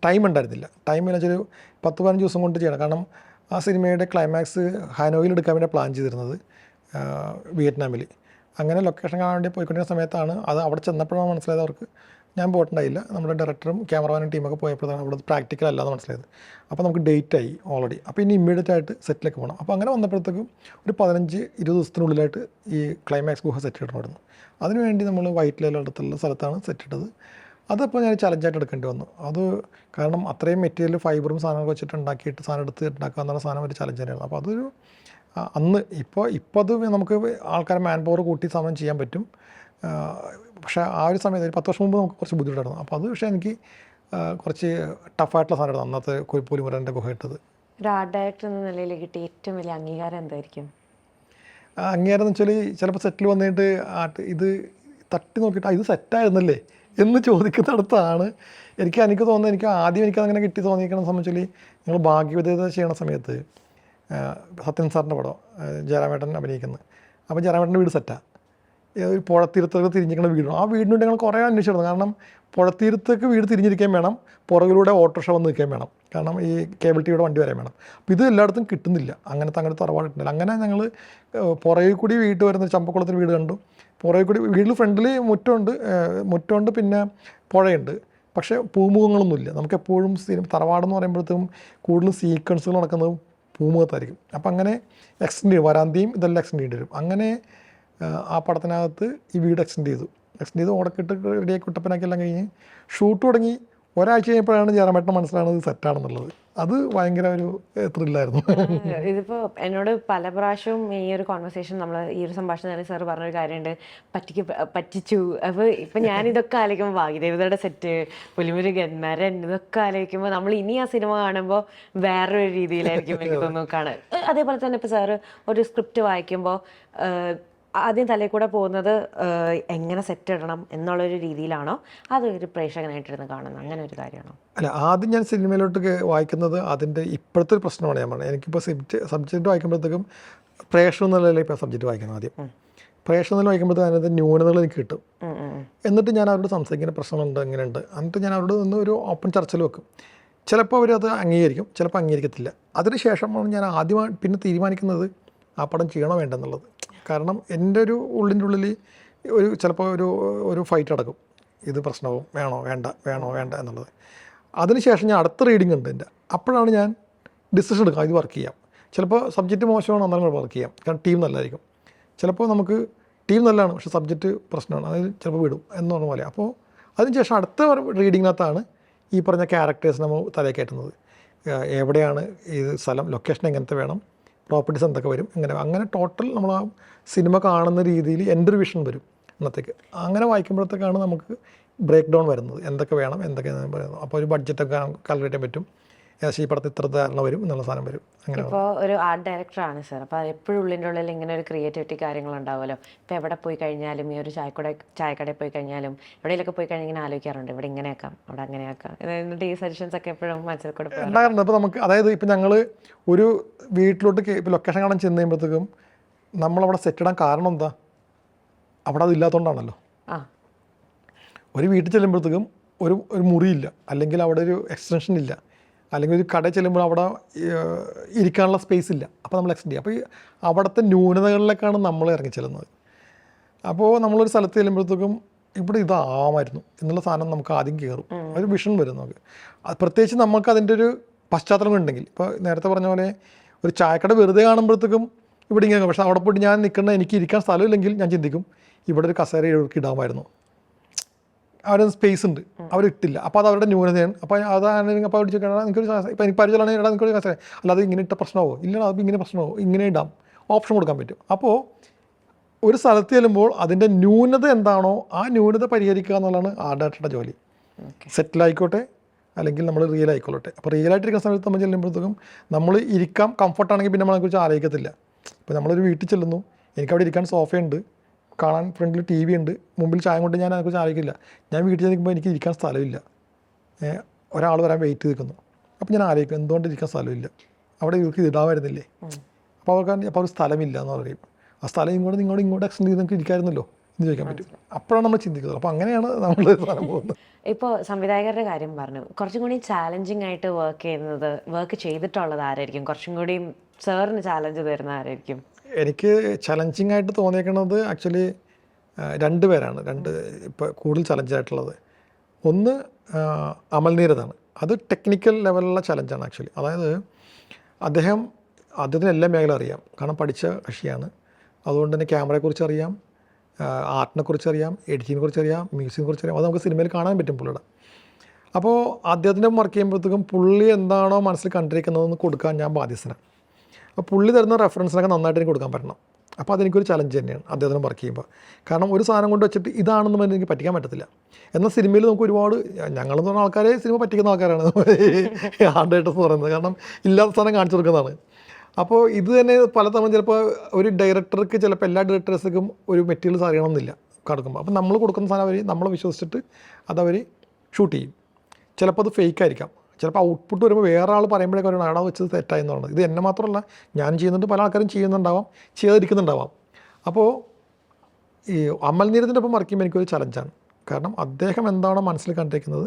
ടൈം ഉണ്ടായിരുന്നില്ല. ടൈം എന്ന് വെച്ചാൽ 10-15 ദിവസം കൊണ്ട് ചെയ്യണം. കാരണം ആ സിനിമയുടെ ക്ലൈമാക്സ് ഹാനോയിൽ എടുക്കാൻ വേണ്ടി പ്ലാൻ ചെയ്തിരുന്നത്, വിയറ്റ്നാമിൽ. അങ്ങനെ ലൊക്കേഷൻ കാണാൻ വേണ്ടി പോയിക്കൊണ്ടിരുന്ന സമയത്താണ് അത് അവിടെ ചെന്നപ്പോഴാണ് മനസ്സിലായത് അവർക്ക് ഞാൻ പോയിട്ടുണ്ടായില്ല. നമ്മുടെ ഡയറക്ടറും ക്യാമറമാനും ടീമൊക്കെ പോയപ്പോഴാണ് അവിടെ പ്രാക്ടിക്കൽ അല്ലാതെ മനസ്സിലായത്. അപ്പോൾ നമുക്ക് ഡേറ്റായി ഓൾറെഡി. അപ്പോൾ ഇനി ഇമ്മീഡിയറ്റ് ആയിട്ട് സെറ്റിലേക്ക് പോകണം. അപ്പോൾ അങ്ങനെ വന്നപ്പോഴത്തേക്കും ഒരു 15-20 ദിവസത്തിനുള്ളിലായിട്ട് ഈ ക്ലൈമാക്സ് ഗുഹ സെറ്റ് ഇടണമായിരുന്നു. അതിനുവേണ്ടി നമ്മൾ വൈറ്റ് ലേല അടുത്തുള്ള സ്ഥലത്താണ് സെറ്റ് ഇട്ടത്. അതപ്പോൾ ഞാൻ ചലഞ്ചായിട്ട് എടുക്കേണ്ടി വന്നു. അത് കാരണം അത്രയും മെറ്റീരിയൽ ഫൈബറും സാധനങ്ങൾ വെച്ചിട്ട് ഉണ്ടാക്കിയിട്ട് സാധനം എടുത്ത് ഉണ്ടാക്കുക എന്നുള്ള സാധനം ഒരു ചലഞ്ച് തന്നെയാണ്. അപ്പോൾ അതൊരു അന്ന് ഇപ്പോൾ അത് നമുക്ക് ആൾക്കാരെ മാൻ പവർ കൂട്ടി സമയം ചെയ്യാൻ പറ്റും. പക്ഷേ ആ ഒരു സമയത്ത് ഒരു 10 വർഷം മുമ്പ് നമുക്ക് കുറച്ച് ബുദ്ധിമുട്ടായിരുന്നു. അപ്പോൾ അത് പക്ഷേ എനിക്ക് കുറച്ച് ടഫായിട്ടുള്ള സാധനമായിരുന്നു അന്നത്തെ പുലിമുരുകൻ്റെ ഗുഹ ഇട്ടത്. ഒരു ആർട്ട് ഡയറക്ടർ എന്ന നിലയിൽ കിട്ടിയ ഏറ്റവും വലിയ അംഗീകാരം എന്തായിരിക്കും? അംഗീകാരം എന്ന് വെച്ചാൽ ചിലപ്പോൾ സെറ്റിൽ വന്നിട്ട് ഇത് തട്ടി നോക്കിയിട്ട് ഇത് സെറ്റായിരുന്നല്ലേ എന്ന് ചോദിക്കുന്നിടത്താണ് എനിക്ക് തോന്നുന്നത്. എനിക്ക് ആദ്യം എനിക്കതങ്ങനെ കിട്ടി തോന്നിയിരിക്കണം സംബന്ധിച്ചാൽ ഞങ്ങൾ ഭാഗ്യവിധേയത ചെയ്യണ സമയത്ത് സത്യൻ സാറിൻ്റെ പടം ജയറാമേട്ടൻ അഭിനയിക്കുന്നത്. അപ്പോൾ ജയറാമേട്ടൻ്റെ വീട് സെറ്റാണ്. ഒരു പുഴത്തീരത്തൊക്കെ തിരിഞ്ഞിരിക്കുന്ന വീടാണ്. ആ വീടിന് വേണ്ടി ഞങ്ങൾ കുറേ അന്വേഷിച്ചിരുന്നു. കാരണം പുഴത്തീരത്തേക്ക് വീട് തിരിഞ്ഞിരിക്കാൻ വേണം, പുറകിലൂടെ ഓട്ടോറിക്ഷ വന്ന് നിൽക്കാൻ വേണം, കാരണം ഈ കേബിൾ ടിവിയുടെ വണ്ടി വരാൻ വേണം. അപ്പോൾ ഇത് എല്ലായിടത്തും കിട്ടുന്നില്ല, അങ്ങനത്തെ തറവാടിട്ടില്ല. അങ്ങനെ ഞങ്ങൾ പുറകിൽ കൂടി വീട് വരുന്ന ചമ്പക്കുളത്തിന് വീട് കണ്ടു. പുറകിൽ കൂടി വീട്ടിൽ ഫ്രണ്ടിൽ മുറ്റമുണ്ട്, പിന്നെ പുഴയുണ്ട്. പക്ഷേ പൂമുഖങ്ങളൊന്നുമില്ല. നമുക്കെപ്പോഴും തറവാടെന്ന് പറയുമ്പോഴത്തേക്കും കൂടുതലും സീക്വൻസുകൾ നടക്കുന്നത് പൂമുഖത്തായിരിക്കും. അപ്പം അങ്ങനെ എക്സ്റ്റെൻഡ് ചെയ്യും, വരാന്തയും ഇതെല്ലാം എക്സ്റ്റെൻഡ് ചെയ്യേണ്ടി വരും. അങ്ങനെ ആ പടത്തിനകത്ത് ഈ വീട് എക്സ്റ്റെൻഡ് ചെയ്ത് ഓടക്കിട്ട് റെഡിയാക്കി കുട്ടപ്പനാക്കി എല്ലാം കഴിഞ്ഞ് ഷൂട്ട് തുടങ്ങി. ഒരാഴ്ച കഴിഞ്ഞപ്പോഴാണ് ജയറാമേട്ടന് മനസ്സിലാവുന്നത് സെറ്റാണെന്നുള്ളത്. അത് ഭയങ്കര ഒരു ത്രില്ലായിരുന്നു. ഇതിപ്പോൾ എന്നോട് പല പ്രാവശ്യവും ഈ ഒരു കോൺവെർസേഷൻ നമ്മൾ ഈ ഒരു സംഭാഷണത്തിൽ സാർ പറഞ്ഞൊരു കാര്യമുണ്ട്, പറ്റിച്ചു. അപ്പോൾ ഇപ്പം ഞാനിതൊക്കെ ആലോചിക്കുമ്പോൾ ഭാഗ്യദേവതയുടെ സെറ്റ്, പുലിമുരുകൻ, നരൻ, ഇതൊക്കെ ആലോചിക്കുമ്പോൾ നമ്മൾ ഇനി ആ സിനിമ കാണുമ്പോൾ വേറൊരു രീതിയിലായിരിക്കും എനിക്ക് തോന്നുന്നു കാണാൻ. അതേപോലെ തന്നെ ഇപ്പോൾ സാറ് ഒരു സ്ക്രിപ്റ്റ് വായിക്കുമ്പോൾ ആദ്യം തലയിൽ കൂടെ പോകുന്നത് എങ്ങനെ സെറ്റ് ഇടണം എന്നുള്ളൊരു രീതിയിലാണോ, അത് ഒരു പ്രേക്ഷകനായിട്ടിരുന്ന് കാണുന്നത്, അങ്ങനെ ഒരു കാര്യമാണോ? അല്ല, ആദ്യം ഞാൻ സിനിമയിലോട്ട് വായിക്കുന്നത് അതിൻ്റെ ഇപ്പോഴത്തെ ഒരു പ്രശ്നമാണ് ഞാൻ പറഞ്ഞത്. എനിക്കിപ്പോൾ സബ്ജക്റ്റ് വായിക്കുമ്പോഴത്തേക്കും പ്രേക്ഷകൻ എന്നുള്ളതിൽ ഇപ്പോൾ സബ്ജക്റ്റ് വായിക്കണം. ആദ്യം പ്രേക്ഷകൻ എന്നുള്ള വായിക്കുമ്പോഴത്തേക്കും അതിനകത്ത് ന്യൂനതകൾ എനിക്ക് കിട്ടും. എന്നിട്ട് ഞാൻ അവരോട് സംസാരിക്കുന്ന പ്രശ്നങ്ങളുണ്ട്, എങ്ങനെയുണ്ട്, എന്നിട്ട് ഞാൻ അവരോട് ഒന്ന് ഒരു ഓപ്പൺ ചർച്ചയിൽ വെക്കും. ചിലപ്പോൾ അവരത് അംഗീകരിക്കും, ചിലപ്പോൾ അംഗീകരിക്കത്തില്ല. അതിനുശേഷമാണ് ഞാൻ ആദ്യമായി പിന്നെ തീരുമാനിക്കുന്നത് ആ പടം ചെയ്യണോ വേണ്ടെന്നുള്ളത്. കാരണം എൻ്റെ ഒരു ഉള്ളിൽ ചിലപ്പോൾ ഒരു ഫൈറ്റ് നടക്കും, ഇത് പ്രശ്നവും, വേണോ വേണ്ട എന്നുള്ളത്. അതിനുശേഷം ഞാൻ അടുത്ത റീഡിംഗ് ഉണ്ട് എൻ്റെ, അപ്പോഴാണ് ഞാൻ ഡിസിഷൻ എടുക്കുക, ഇത് വർക്ക് ചെയ്യാം. ചിലപ്പോൾ സബ്ജക്റ്റ് മോശമാണ്, എന്നാലും വർക്ക് ചെയ്യാം, കാരണം ടീം നല്ലതായിരിക്കും. ചിലപ്പോൾ നമുക്ക് ടീം നല്ലതാണ്, പക്ഷേ സബ്ജക്റ്റ് പ്രശ്നമാണ്, അതിൽ ചിലപ്പോൾ വിടും എന്ന് പറഞ്ഞ പോലെ. അപ്പോൾ അതിനുശേഷം അടുത്ത റീഡിങ്ങിനകത്താണ് ഈ പറഞ്ഞ ക്യാരക്ടേഴ്സ് നമ്മൾ തലയിൽ കയറ്റുന്നത്. എവിടെയാണ് ഈ സ്ഥലം, ലൊക്കേഷൻ എങ്ങനത്തെ വേണം, പ്രോപ്പർട്ടീസ് എന്തൊക്കെ വരും, അങ്ങനെ ടോട്ടൽ നമ്മൾ ആ സിനിമ കാണുന്ന രീതിയിൽ എൻ്റെ ഒരു വിഷൻ വരും അന്നത്തേക്ക്. അങ്ങനെ വായിക്കുമ്പോഴത്തേക്കാണ് നമുക്ക് ബ്രേക്ക് ഡൗൺ വരുന്നത്, എന്തൊക്കെ വേണം, എന്തൊക്കെ പറയുന്നത്. അപ്പോൾ ഒരു ബഡ്ജറ്റൊക്കെ കാൽക്കുലേറ്റ് ചെയ്യാൻ പറ്റും, ഏകദേശം ഈ പടത്തിൽ ഇത്ര ധാരണ വരും എന്നുള്ള സാധനം വരും. അങ്ങനെ ഇപ്പോൾ ഒരു ആർട്ട് ഡയറക്ടറാണ് സാർ, അപ്പോൾ എപ്പോഴും ഉള്ളിൽ ഇങ്ങനെ ഒരു ക്രിയേറ്റിവിറ്റി കാര്യങ്ങളുണ്ടാവുമല്ലോ. ഇപ്പോൾ എവിടെ പോയി കഴിഞ്ഞാലും, ഈ ഒരു ചായക്കടയിൽ പോയി കഴിഞ്ഞാലും, എവിടെയെങ്കിലൊക്കെ പോയി കഴിഞ്ഞാൽ ഇങ്ങനെ ആലോചിക്കാറുണ്ട്, ഇവിടെ ഇങ്ങനെയാക്കാം, അവിടെ അങ്ങനെയാക്കാം, എന്നിട്ട് ഈ സജഷൻസ് ഒക്കെ എപ്പോഴും മനസ്സിൽ കൂടെ ഉണ്ടാകാറുണ്ട്. അപ്പോൾ നമുക്ക് അതായത് ഇപ്പോൾ ഞങ്ങൾ ഒരു വീട്ടിലോട്ട് ഇപ്പോൾ ലൊക്കേഷൻ കാണാൻ ചെന്ന് കഴിയുമ്പോഴത്തേക്കും നമ്മളവിടെ സെറ്റ് ഇടാൻ കാരണം എന്താ, അവിടെ അതില്ലാത്തതുകൊണ്ടാണല്ലോ. ഒരു വീട്ടിൽ ചെല്ലുമ്പോഴത്തേക്കും ഒരു മുറിയില്ല, അല്ലെങ്കിൽ അവിടെ ഒരു എക്സ്റ്റൻഷൻ ഇല്ല, അല്ലെങ്കിൽ ഒരു കടയിൽ ചെല്ലുമ്പോൾ അവിടെ ഇരിക്കാനുള്ള സ്പേസ് ഇല്ല. അപ്പോൾ നമ്മൾ എക്സ്റ്റെൻഡ് ചെയ്യും. അപ്പോൾ ഈ അവിടുത്തെ ന്യൂനതകളിലേക്കാണ് നമ്മൾ ഇറങ്ങി ചെല്ലുന്നത്. അപ്പോൾ നമ്മളൊരു സ്ഥലത്ത് ചെല്ലുമ്പോഴത്തേക്കും ഇവിടെ ഇതാമായിരുന്നു എന്നുള്ള സാധനം നമുക്ക് ആദ്യം കയറും, ഒരു വിഷൻ വരും നമുക്ക്. പ്രത്യേകിച്ച് നമുക്ക് അതിൻ്റെ ഒരു പശ്ചാത്തലം ഉണ്ടെങ്കിൽ, ഇപ്പോൾ നേരത്തെ പറഞ്ഞ പോലെ ഒരു ചായക്കട വെറുതെ കാണുമ്പോഴത്തേക്കും ഇവിടെ ഇങ്ങനെ, പക്ഷേ അവിടെ പോയിട്ട് ഞാൻ നിൽക്കുന്ന എനിക്ക് ഇരിക്കാൻ സ്ഥലമില്ലെങ്കിൽ ഞാൻ ചിന്തിക്കും ഇവിടെ ഒരു കസേര എഴുതി ഇടാമായിരുന്നു, അവിടെ സ്പേസ് ഉണ്ട്, അവരിട്ടില്ല. അപ്പോൾ അത് അവരുടെ ന്യൂനതയാണ്. അപ്പോൾ അതാണെങ്കിൽ അപ്പോൾ അവിടെ ചോദിക്കണം, എനിക്കൊരു ഇപ്പോൾ എനിക്ക് പരിചയമാണെങ്കിൽ ഇടാൻ എനിക്കൊരു കസേര, അല്ലാതെ ഇങ്ങനെ ഇട്ട പ്രശ്നമാവോ, ഇല്ല അത് ഇങ്ങനെ പ്രശ്നമാവോ, ഇങ്ങനെ ഇടാം, ഓപ്ഷൻ കൊടുക്കാൻ പറ്റും. അപ്പോൾ ഒരു സ്ഥലത്ത് ചെല്ലുമ്പോൾ അതിൻ്റെ ന്യൂനത എന്താണോ ആ ന്യൂനത പരിഹരിക്കുക എന്നുള്ളതാണ് ആർട്ട് ഡയറക്ടറുടെ ജോലി. സെറ്റിലായിക്കോട്ടെ അല്ലെങ്കിൽ നമ്മൾ റിയൽ ആയിക്കോട്ടെ. അപ്പോൾ റിയലായിട്ടിരിക്കുന്ന സമയത്ത് നമ്മൾ ചെല്ലുമ്പോഴത്തേക്കും നമ്മൾ ഇരിക്കാം, കംഫർട്ടാണെങ്കിൽ പിന്നെ നമ്മളെക്കുറിച്ച് ആലോചിക്കത്തില്ല. ഇപ്പോൾ നമ്മളൊരു വീട്ടിൽ ചെല്ലുന്നു, എനിക്കവിടെ ഇരിക്കാൻ സോഫയുണ്ട്, കാണാൻ ഫ്രണ്ടിൽ ടി വി ഉണ്ട്, മുമ്പിൽ ചായ കൊണ്ട് ഞാൻ അതിനെക്കുറിച്ച് ആലോചിക്കില്ല. ഞാൻ വീട്ടിൽ നിൽക്കുമ്പോൾ എനിക്ക് ഇരിക്കാൻ സ്ഥലമില്ല, ഒരാൾ വരാൻ വെയിറ്റ് നിൽക്കുന്നു, അപ്പോൾ ഞാൻ ആലോചിക്കും എന്തുകൊണ്ട് ഇരിക്കാൻ സ്ഥലമില്ല, അവിടെ ഇവർക്ക് ഇടാമായിരുന്നില്ലേ. അപ്പോൾ അപ്പോൾ ഒരു സ്ഥലമില്ല എന്ന് പറയും. ആ സ്ഥലം ഇങ്ങോട്ട് എക്സ്റ്റെൻഡ് ചെയ്ത് നമുക്ക് ഇരിക്കാമായിരുന്നല്ലോ എന്ന് ചോദിക്കാൻ പറ്റും. അപ്പോഴാണ് നമ്മൾ ചിന്തിക്കുന്നത്. അപ്പോൾ അങ്ങനെയാണ് നമ്മൾ സാധനം പോകുന്നത്. ഇപ്പോൾ സംവിധായകരുടെ കാര്യം പറഞ്ഞു, കുറച്ചും കൂടി ചാലഞ്ചിങ് ആയിട്ട് വർക്ക് ചെയ്തിട്ടുള്ളത് ആരായിരിക്കും? കുറച്ചും കൂടി സാറിന് ചാലഞ്ച് തരുന്ന ആരായിരിക്കും? എനിക്ക് ചലഞ്ചിങ് ആയിട്ട് തോന്നിയേക്കുന്നത് ആക്ച്വലി രണ്ട് പേരാണ്, ഇപ്പോൾ കൂടുതൽ ചലഞ്ചായിട്ടുള്ളത്. ഒന്ന് അമൽ നീരദാണ്. അത് ടെക്നിക്കൽ ലെവലിലുള്ള ചലഞ്ചാണ് ആക്ച്വലി. അതായത് അദ്ദേഹത്തിന് എല്ലാ മേഖല അറിയാം, കാരണം പഠിച്ച കക്ഷിയാണ്. അതുകൊണ്ട് തന്നെ ക്യാമറയെക്കുറിച്ച് അറിയാം, ആർട്ടിനെക്കുറിച്ച് അറിയാം, എഡിറ്റിങ്ങിനെ കുറിച്ച് അറിയാം, മ്യൂസിക്കിനെ കുറിച്ച് അറിയാം. അത് നമുക്ക് സിനിമയിൽ കാണാൻ പറ്റും പുള്ളിയുടെ. അപ്പോൾ അദ്ദേഹത്തിൻ്റെ വർക്ക് ചെയ്യുമ്പോഴത്തേക്കും പുള്ളി എന്താണോ മനസ്സിൽ കണ്ടിരിക്കുന്നതെന്ന് കൊടുക്കാൻ ഞാൻ ബാധ്യസ്ഥനാണ്. അപ്പോൾ പുള്ളി തരുന്ന റെഫറൻസിനൊക്കെ നന്നായിട്ട് എനിക്ക് കൊടുക്കാൻ പറ്റണം. അപ്പോൾ അതെനിക്കൊരു ചലഞ്ച് തന്നെയാണ് അദ്ദേഹത്തിന് വർക്ക് ചെയ്യുമ്പോൾ. കാരണം ഒരു സാധനം കൊണ്ട് വെച്ചിട്ട് ഇതാണെന്ന് പറഞ്ഞാൽ എനിക്ക് പറ്റിക്കാൻ പറ്റത്തില്ല. എന്നാൽ സിനിമയിൽ നമുക്ക് ഒരുപാട്, ഞങ്ങളെന്ന് പറഞ്ഞ ആൾക്കാരെ സിനിമ പറ്റിക്കുന്ന ആൾക്കാരാണ് ആർട്ട് ഡയറക്ടേഴ്സ് എന്ന് പറയുന്നത്. കാരണം ഇല്ലാത്ത സാധനം കാണിച്ചു കൊടുക്കുന്നതാണ്. അപ്പോൾ ഇത് തന്നെ പലതവണ ചിലപ്പോൾ ഒരു ഡയറക്ടർക്ക് ചിലപ്പോൾ എല്ലാ ഡയറക്ടേഴ്സിനും ഒരു മെറ്റീരിയൽസ് അറിയണമെന്നില്ല കൊടുക്കുമ്പോൾ. അപ്പോൾ നമ്മൾ കൊടുക്കുന്ന സാധനം അവർ നമ്മളെ വിശ്വസിച്ചിട്ട് അതവർ ഷൂട്ട് ചെയ്യും. ചിലപ്പോൾ അത് ഫേക്ക് ആയിരിക്കാം, ചിലപ്പോൾ ഔട്ട്പുട്ട് വരുമ്പോൾ വേറെ ആൾ പറയുമ്പോഴേക്കും ഒരു അവിടെ വെച്ചത് തെറ്റായെന്ന് പറയുന്നത്. ഇത് എന്നെ മാത്രമല്ല, ഞാൻ ചെയ്യുന്നുണ്ട്, പല ആൾക്കാരും ചെയ്യുന്നുണ്ടാവാം, ചെയ്യാതിരിക്കുന്നുണ്ടാവാം. അപ്പോൾ ഈ അമൽ നീരദിൻ്റെ ഒപ്പം വർക്ക് ചെയ്യുമ്പോൾ എനിക്കൊരു ചലഞ്ചാണ്. കാരണം അദ്ദേഹം എന്താണോ മനസ്സിൽ കണ്ടിരിക്കുന്നത്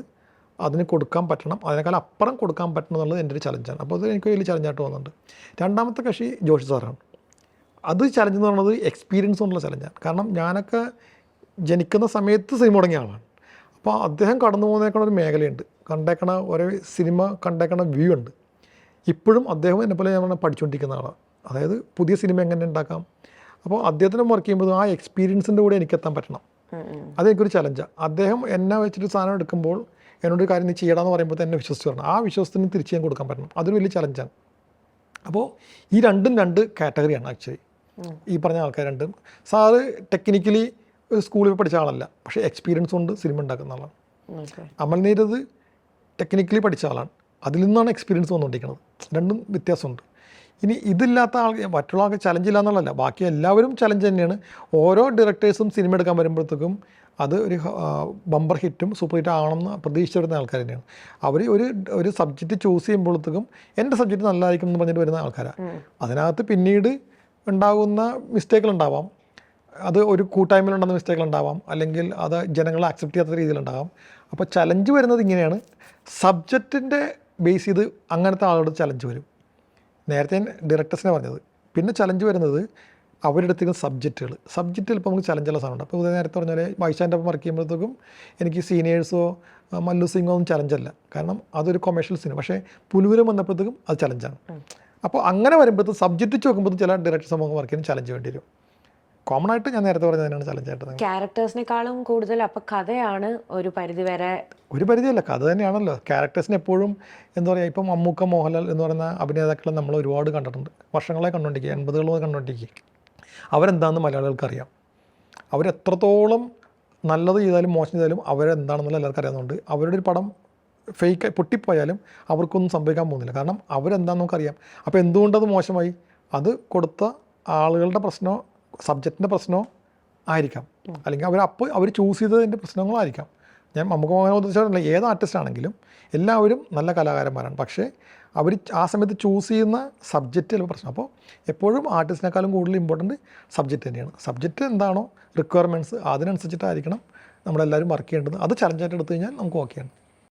അതിന് കൊടുക്കാൻ പറ്റണം, അതിനേക്കാൾ അപ്പുറം കൊടുക്കാൻ പറ്റണം എന്നുള്ളത് എൻ്റെ ഒരു ചലഞ്ചാണ്. അപ്പോൾ അത് എനിക്ക് വലിയ ചലഞ്ചായിട്ട് തോന്നുന്നുണ്ട്. രണ്ടാമത്തെ കക്ഷി ജോഷി സാറാണ്. അത് ചലഞ്ച് എന്ന് പറയുന്നത് എക്സ്പീരിയൻസ് കൊണ്ടുള്ള ചലഞ്ചാണ്. കാരണം ഞാനൊക്കെ ജനിക്കുന്ന സമയത്ത് സിനിമ തുടങ്ങിയ ആളാണ്. അപ്പോൾ അദ്ദേഹം കടന്നു പോകുന്നേക്കണ ഒരു മേഖലയുണ്ട്, കണ്ടേക്കണ ഓരോ സിനിമ കണ്ടേക്കണ വ്യൂ ഉണ്ട്. ഇപ്പോഴും അദ്ദേഹം എന്നെപ്പോലെ ഞാൻ പഠിച്ചുകൊണ്ടിരിക്കുന്ന ആളാണ്. അതായത് പുതിയ സിനിമ എങ്ങനെ ഉണ്ടാക്കാം. അപ്പോൾ അദ്ദേഹത്തിന് വർക്ക് ചെയ്യുമ്പോൾ ആ എക്സ്പീരിയൻസിൻ്റെ കൂടെ എനിക്കെത്താൻ പറ്റണം. അതെനിക്കൊരു ചലഞ്ചാണ്. അദ്ദേഹം എന്നെ വെച്ചിട്ട് സാധനം എടുക്കുമ്പോൾ എന്നോടൊരു കാര്യം നീ ചെയ്യണമെന്ന് പറയുമ്പോൾ എന്നെ വിശ്വസിച്ച് വരണം. ആ വിശ്വാസത്തിന് തിരിച്ച് ഞാൻ കൊടുക്കാൻ പറ്റണം. അതൊരു വലിയ ചലഞ്ചാണ്. അപ്പോൾ ഈ രണ്ടും രണ്ട് കാറ്റഗറിയാണ് ആക്ച്വലി. ഈ പറഞ്ഞ ആൾക്കാർ രണ്ടും. സാറ് ടെക്നിക്കലി ഒരു സ്കൂളിൽ പഠിച്ച ആളല്ല, പക്ഷേ എക്സ്പീരിയൻസ് കൊണ്ട് സിനിമ ഉണ്ടാക്കുന്ന ആളാണ്. അമൽ നീരദ് ടെക്നിക്കലി പഠിച്ച ആളാണ്, അതിൽ നിന്നാണ് എക്സ്പീരിയൻസ് വന്നുകൊണ്ടിരിക്കുന്നത്. രണ്ടും വ്യത്യാസമുണ്ട്. ഇനി ഇതില്ലാത്ത ആൾ, മറ്റുള്ള ആൾക്ക് ചലഞ്ച് ഇല്ല എന്നുള്ളതല്ല, ബാക്കി എല്ലാവരും ചലഞ്ച് തന്നെയാണ്. ഓരോ ഡയറക്ടേഴ്സും സിനിമ എടുക്കാൻ വരുമ്പോഴത്തേക്കും അത് ഒരു ബമ്പർ ഹിറ്റും സൂപ്പർ ഹിറ്റ് ആവണമെന്ന് പ്രതീക്ഷിച്ച് വരുന്ന ആൾക്കാർ തന്നെയാണ്. അവർ ഒരു സബ്ജക്റ്റ് ചൂസ് ചെയ്യുമ്പോഴത്തേക്കും എൻ്റെ സബ്ജക്റ്റ് നല്ലതായിരിക്കും എന്ന് പറഞ്ഞിട്ട് വരുന്ന ആൾക്കാരാണ്. അതിനകത്ത് പിന്നീട് ഉണ്ടാകുന്ന മിസ്റ്റേക്കുകളുണ്ടാവാം, അത് ഒരു കൂട്ടായ്മയിലുണ്ടാകുന്ന മിസ്റ്റേക്കുകളുണ്ടാവാം, അല്ലെങ്കിൽ അത് ജനങ്ങളെ അക്സെപ്റ്റ് ചെയ്യാത്ത രീതിയിലുണ്ടാകാം. അപ്പോൾ ചലഞ്ച് വരുന്നത് ഇങ്ങനെയാണ്. സബ്ജക്റ്റിൻ്റെ ബേസ് ചെയ്ത് അങ്ങനത്തെ ആളോട് ചലഞ്ച് വരും. നേരത്തെ ഞാൻ ഡയറക്ടേഴ്സിനെ പറഞ്ഞത്. പിന്നെ ചലഞ്ച് വരുന്നത് അവരുടെ അടുത്തേക്ക് സബ്ജക്റ്റുകൾ ഇപ്പോൾ നമുക്ക് ചലഞ്ചുള്ള സാധനമുണ്ട്. അപ്പോൾ നേരത്തെ പറഞ്ഞാൽ വൈശാൻ്റെ ഒപ്പം വർക്ക് ചെയ്യുമ്പോഴത്തേക്കും എനിക്ക് സീനിയേഴ്സോ മല്ലു സിംഗോ ഒന്നും ചലഞ്ചല്ല, കാരണം അതൊരു കൊമേഴ്ഷ്യൽ സിനിമ. പക്ഷേ പുലുവിലും വന്നപ്പോഴത്തേക്കും അത് ചലഞ്ചാണ്. അപ്പോൾ അങ്ങനെ വരുമ്പോഴത്തേക്കും സബ്ജക്റ്റ് വെച്ച് നോക്കുമ്പോൾ ചില ഡയറക്ടേഴ്സ് നമുക്ക് വർക്ക് ചെയ്യാൻ ചലഞ്ച് വേണ്ടി വരും. കോമൺ ആയിട്ട് ഞാൻ നേരത്തെ പറഞ്ഞതിനാണ് ചലഞ്ചായിട്ട്. ക്യാരക്ടേഴ്സിനേക്കാളും കൂടുതൽ അപ്പോൾ കഥയാണ് ഒരു പരിധിവരെ. ഒരു പരിധിയല്ല, കഥ തന്നെയാണല്ലോ. ക്യാരക്ടേഴ്സിന് എപ്പോഴും എന്താ പറയുക, ഇപ്പം മമ്മൂക്ക, മോഹൻലാൽ എന്ന് പറയുന്ന അഭിനേതാക്കളെ നമ്മൾ ഒരുപാട് കണ്ടിട്ടുണ്ട്, വർഷങ്ങളെ കണ്ടുകൊണ്ടിരിക്കുക, 80കളിൽ കണ്ടുകൊണ്ടിരിക്കുക. അവരെന്താണെന്ന് മലയാളികൾക്ക് അറിയാം. അവരെത്രത്തോളം നല്ലത് ചെയ്താലും മോശം ചെയ്താലും അവരെന്താണെന്നുള്ള എല്ലാവർക്കും അറിയാവുന്നതുകൊണ്ട് അവരുടെ ഒരു പടം ഫേക്ക് പൊട്ടിപ്പോയാലും അവർക്കൊന്നും സംഭവിക്കാൻ പോകുന്നില്ല. കാരണം അവരെന്താണെന്ന് നമുക്കറിയാം. അപ്പോൾ എന്തുകൊണ്ടത് മോശമായി, അത് കൊടുത്ത ആളുകളുടെ പ്രശ്നമോ സബ്ജക്റ്റിൻ്റെ പ്രശ്നമോ ആയിരിക്കാം, അല്ലെങ്കിൽ അവർ ചൂസ് ചെയ്തതിൻ്റെ പ്രശ്നങ്ങളായിരിക്കാം. ഞാൻ നമുക്ക് മോഹനെ ഉദ്ദേശിച്ചില്ല, ഏത് ആർട്ടിസ്റ്റ് ആണെങ്കിലും എല്ലാവരും നല്ല കലാകാരന്മാരാണ്. പക്ഷേ അവർ ആ സമയത്ത് ചൂസ് ചെയ്യുന്ന സബ്ജക്റ്റ് ചിലപ്പോൾ പ്രശ്നം. അപ്പോൾ എപ്പോഴും ആർട്ടിസ്റ്റിനേക്കാളും കൂടുതൽ ഇമ്പോർട്ടൻറ്റ് സബ്ജക്റ്റ് തന്നെയാണ്. സബ്ജക്റ്റ് എന്താണോ റിക്വയർമെൻറ്റ്സ് അതിനനുസരിച്ചിട്ടായിരിക്കണം നമ്മളെല്ലാവരും വർക്ക് ചെയ്യേണ്ടത്. അത് ചലഞ്ചായിട്ട് എടുത്തു കഴിഞ്ഞാൽ നമുക്ക് ഓക്കെയാണ്.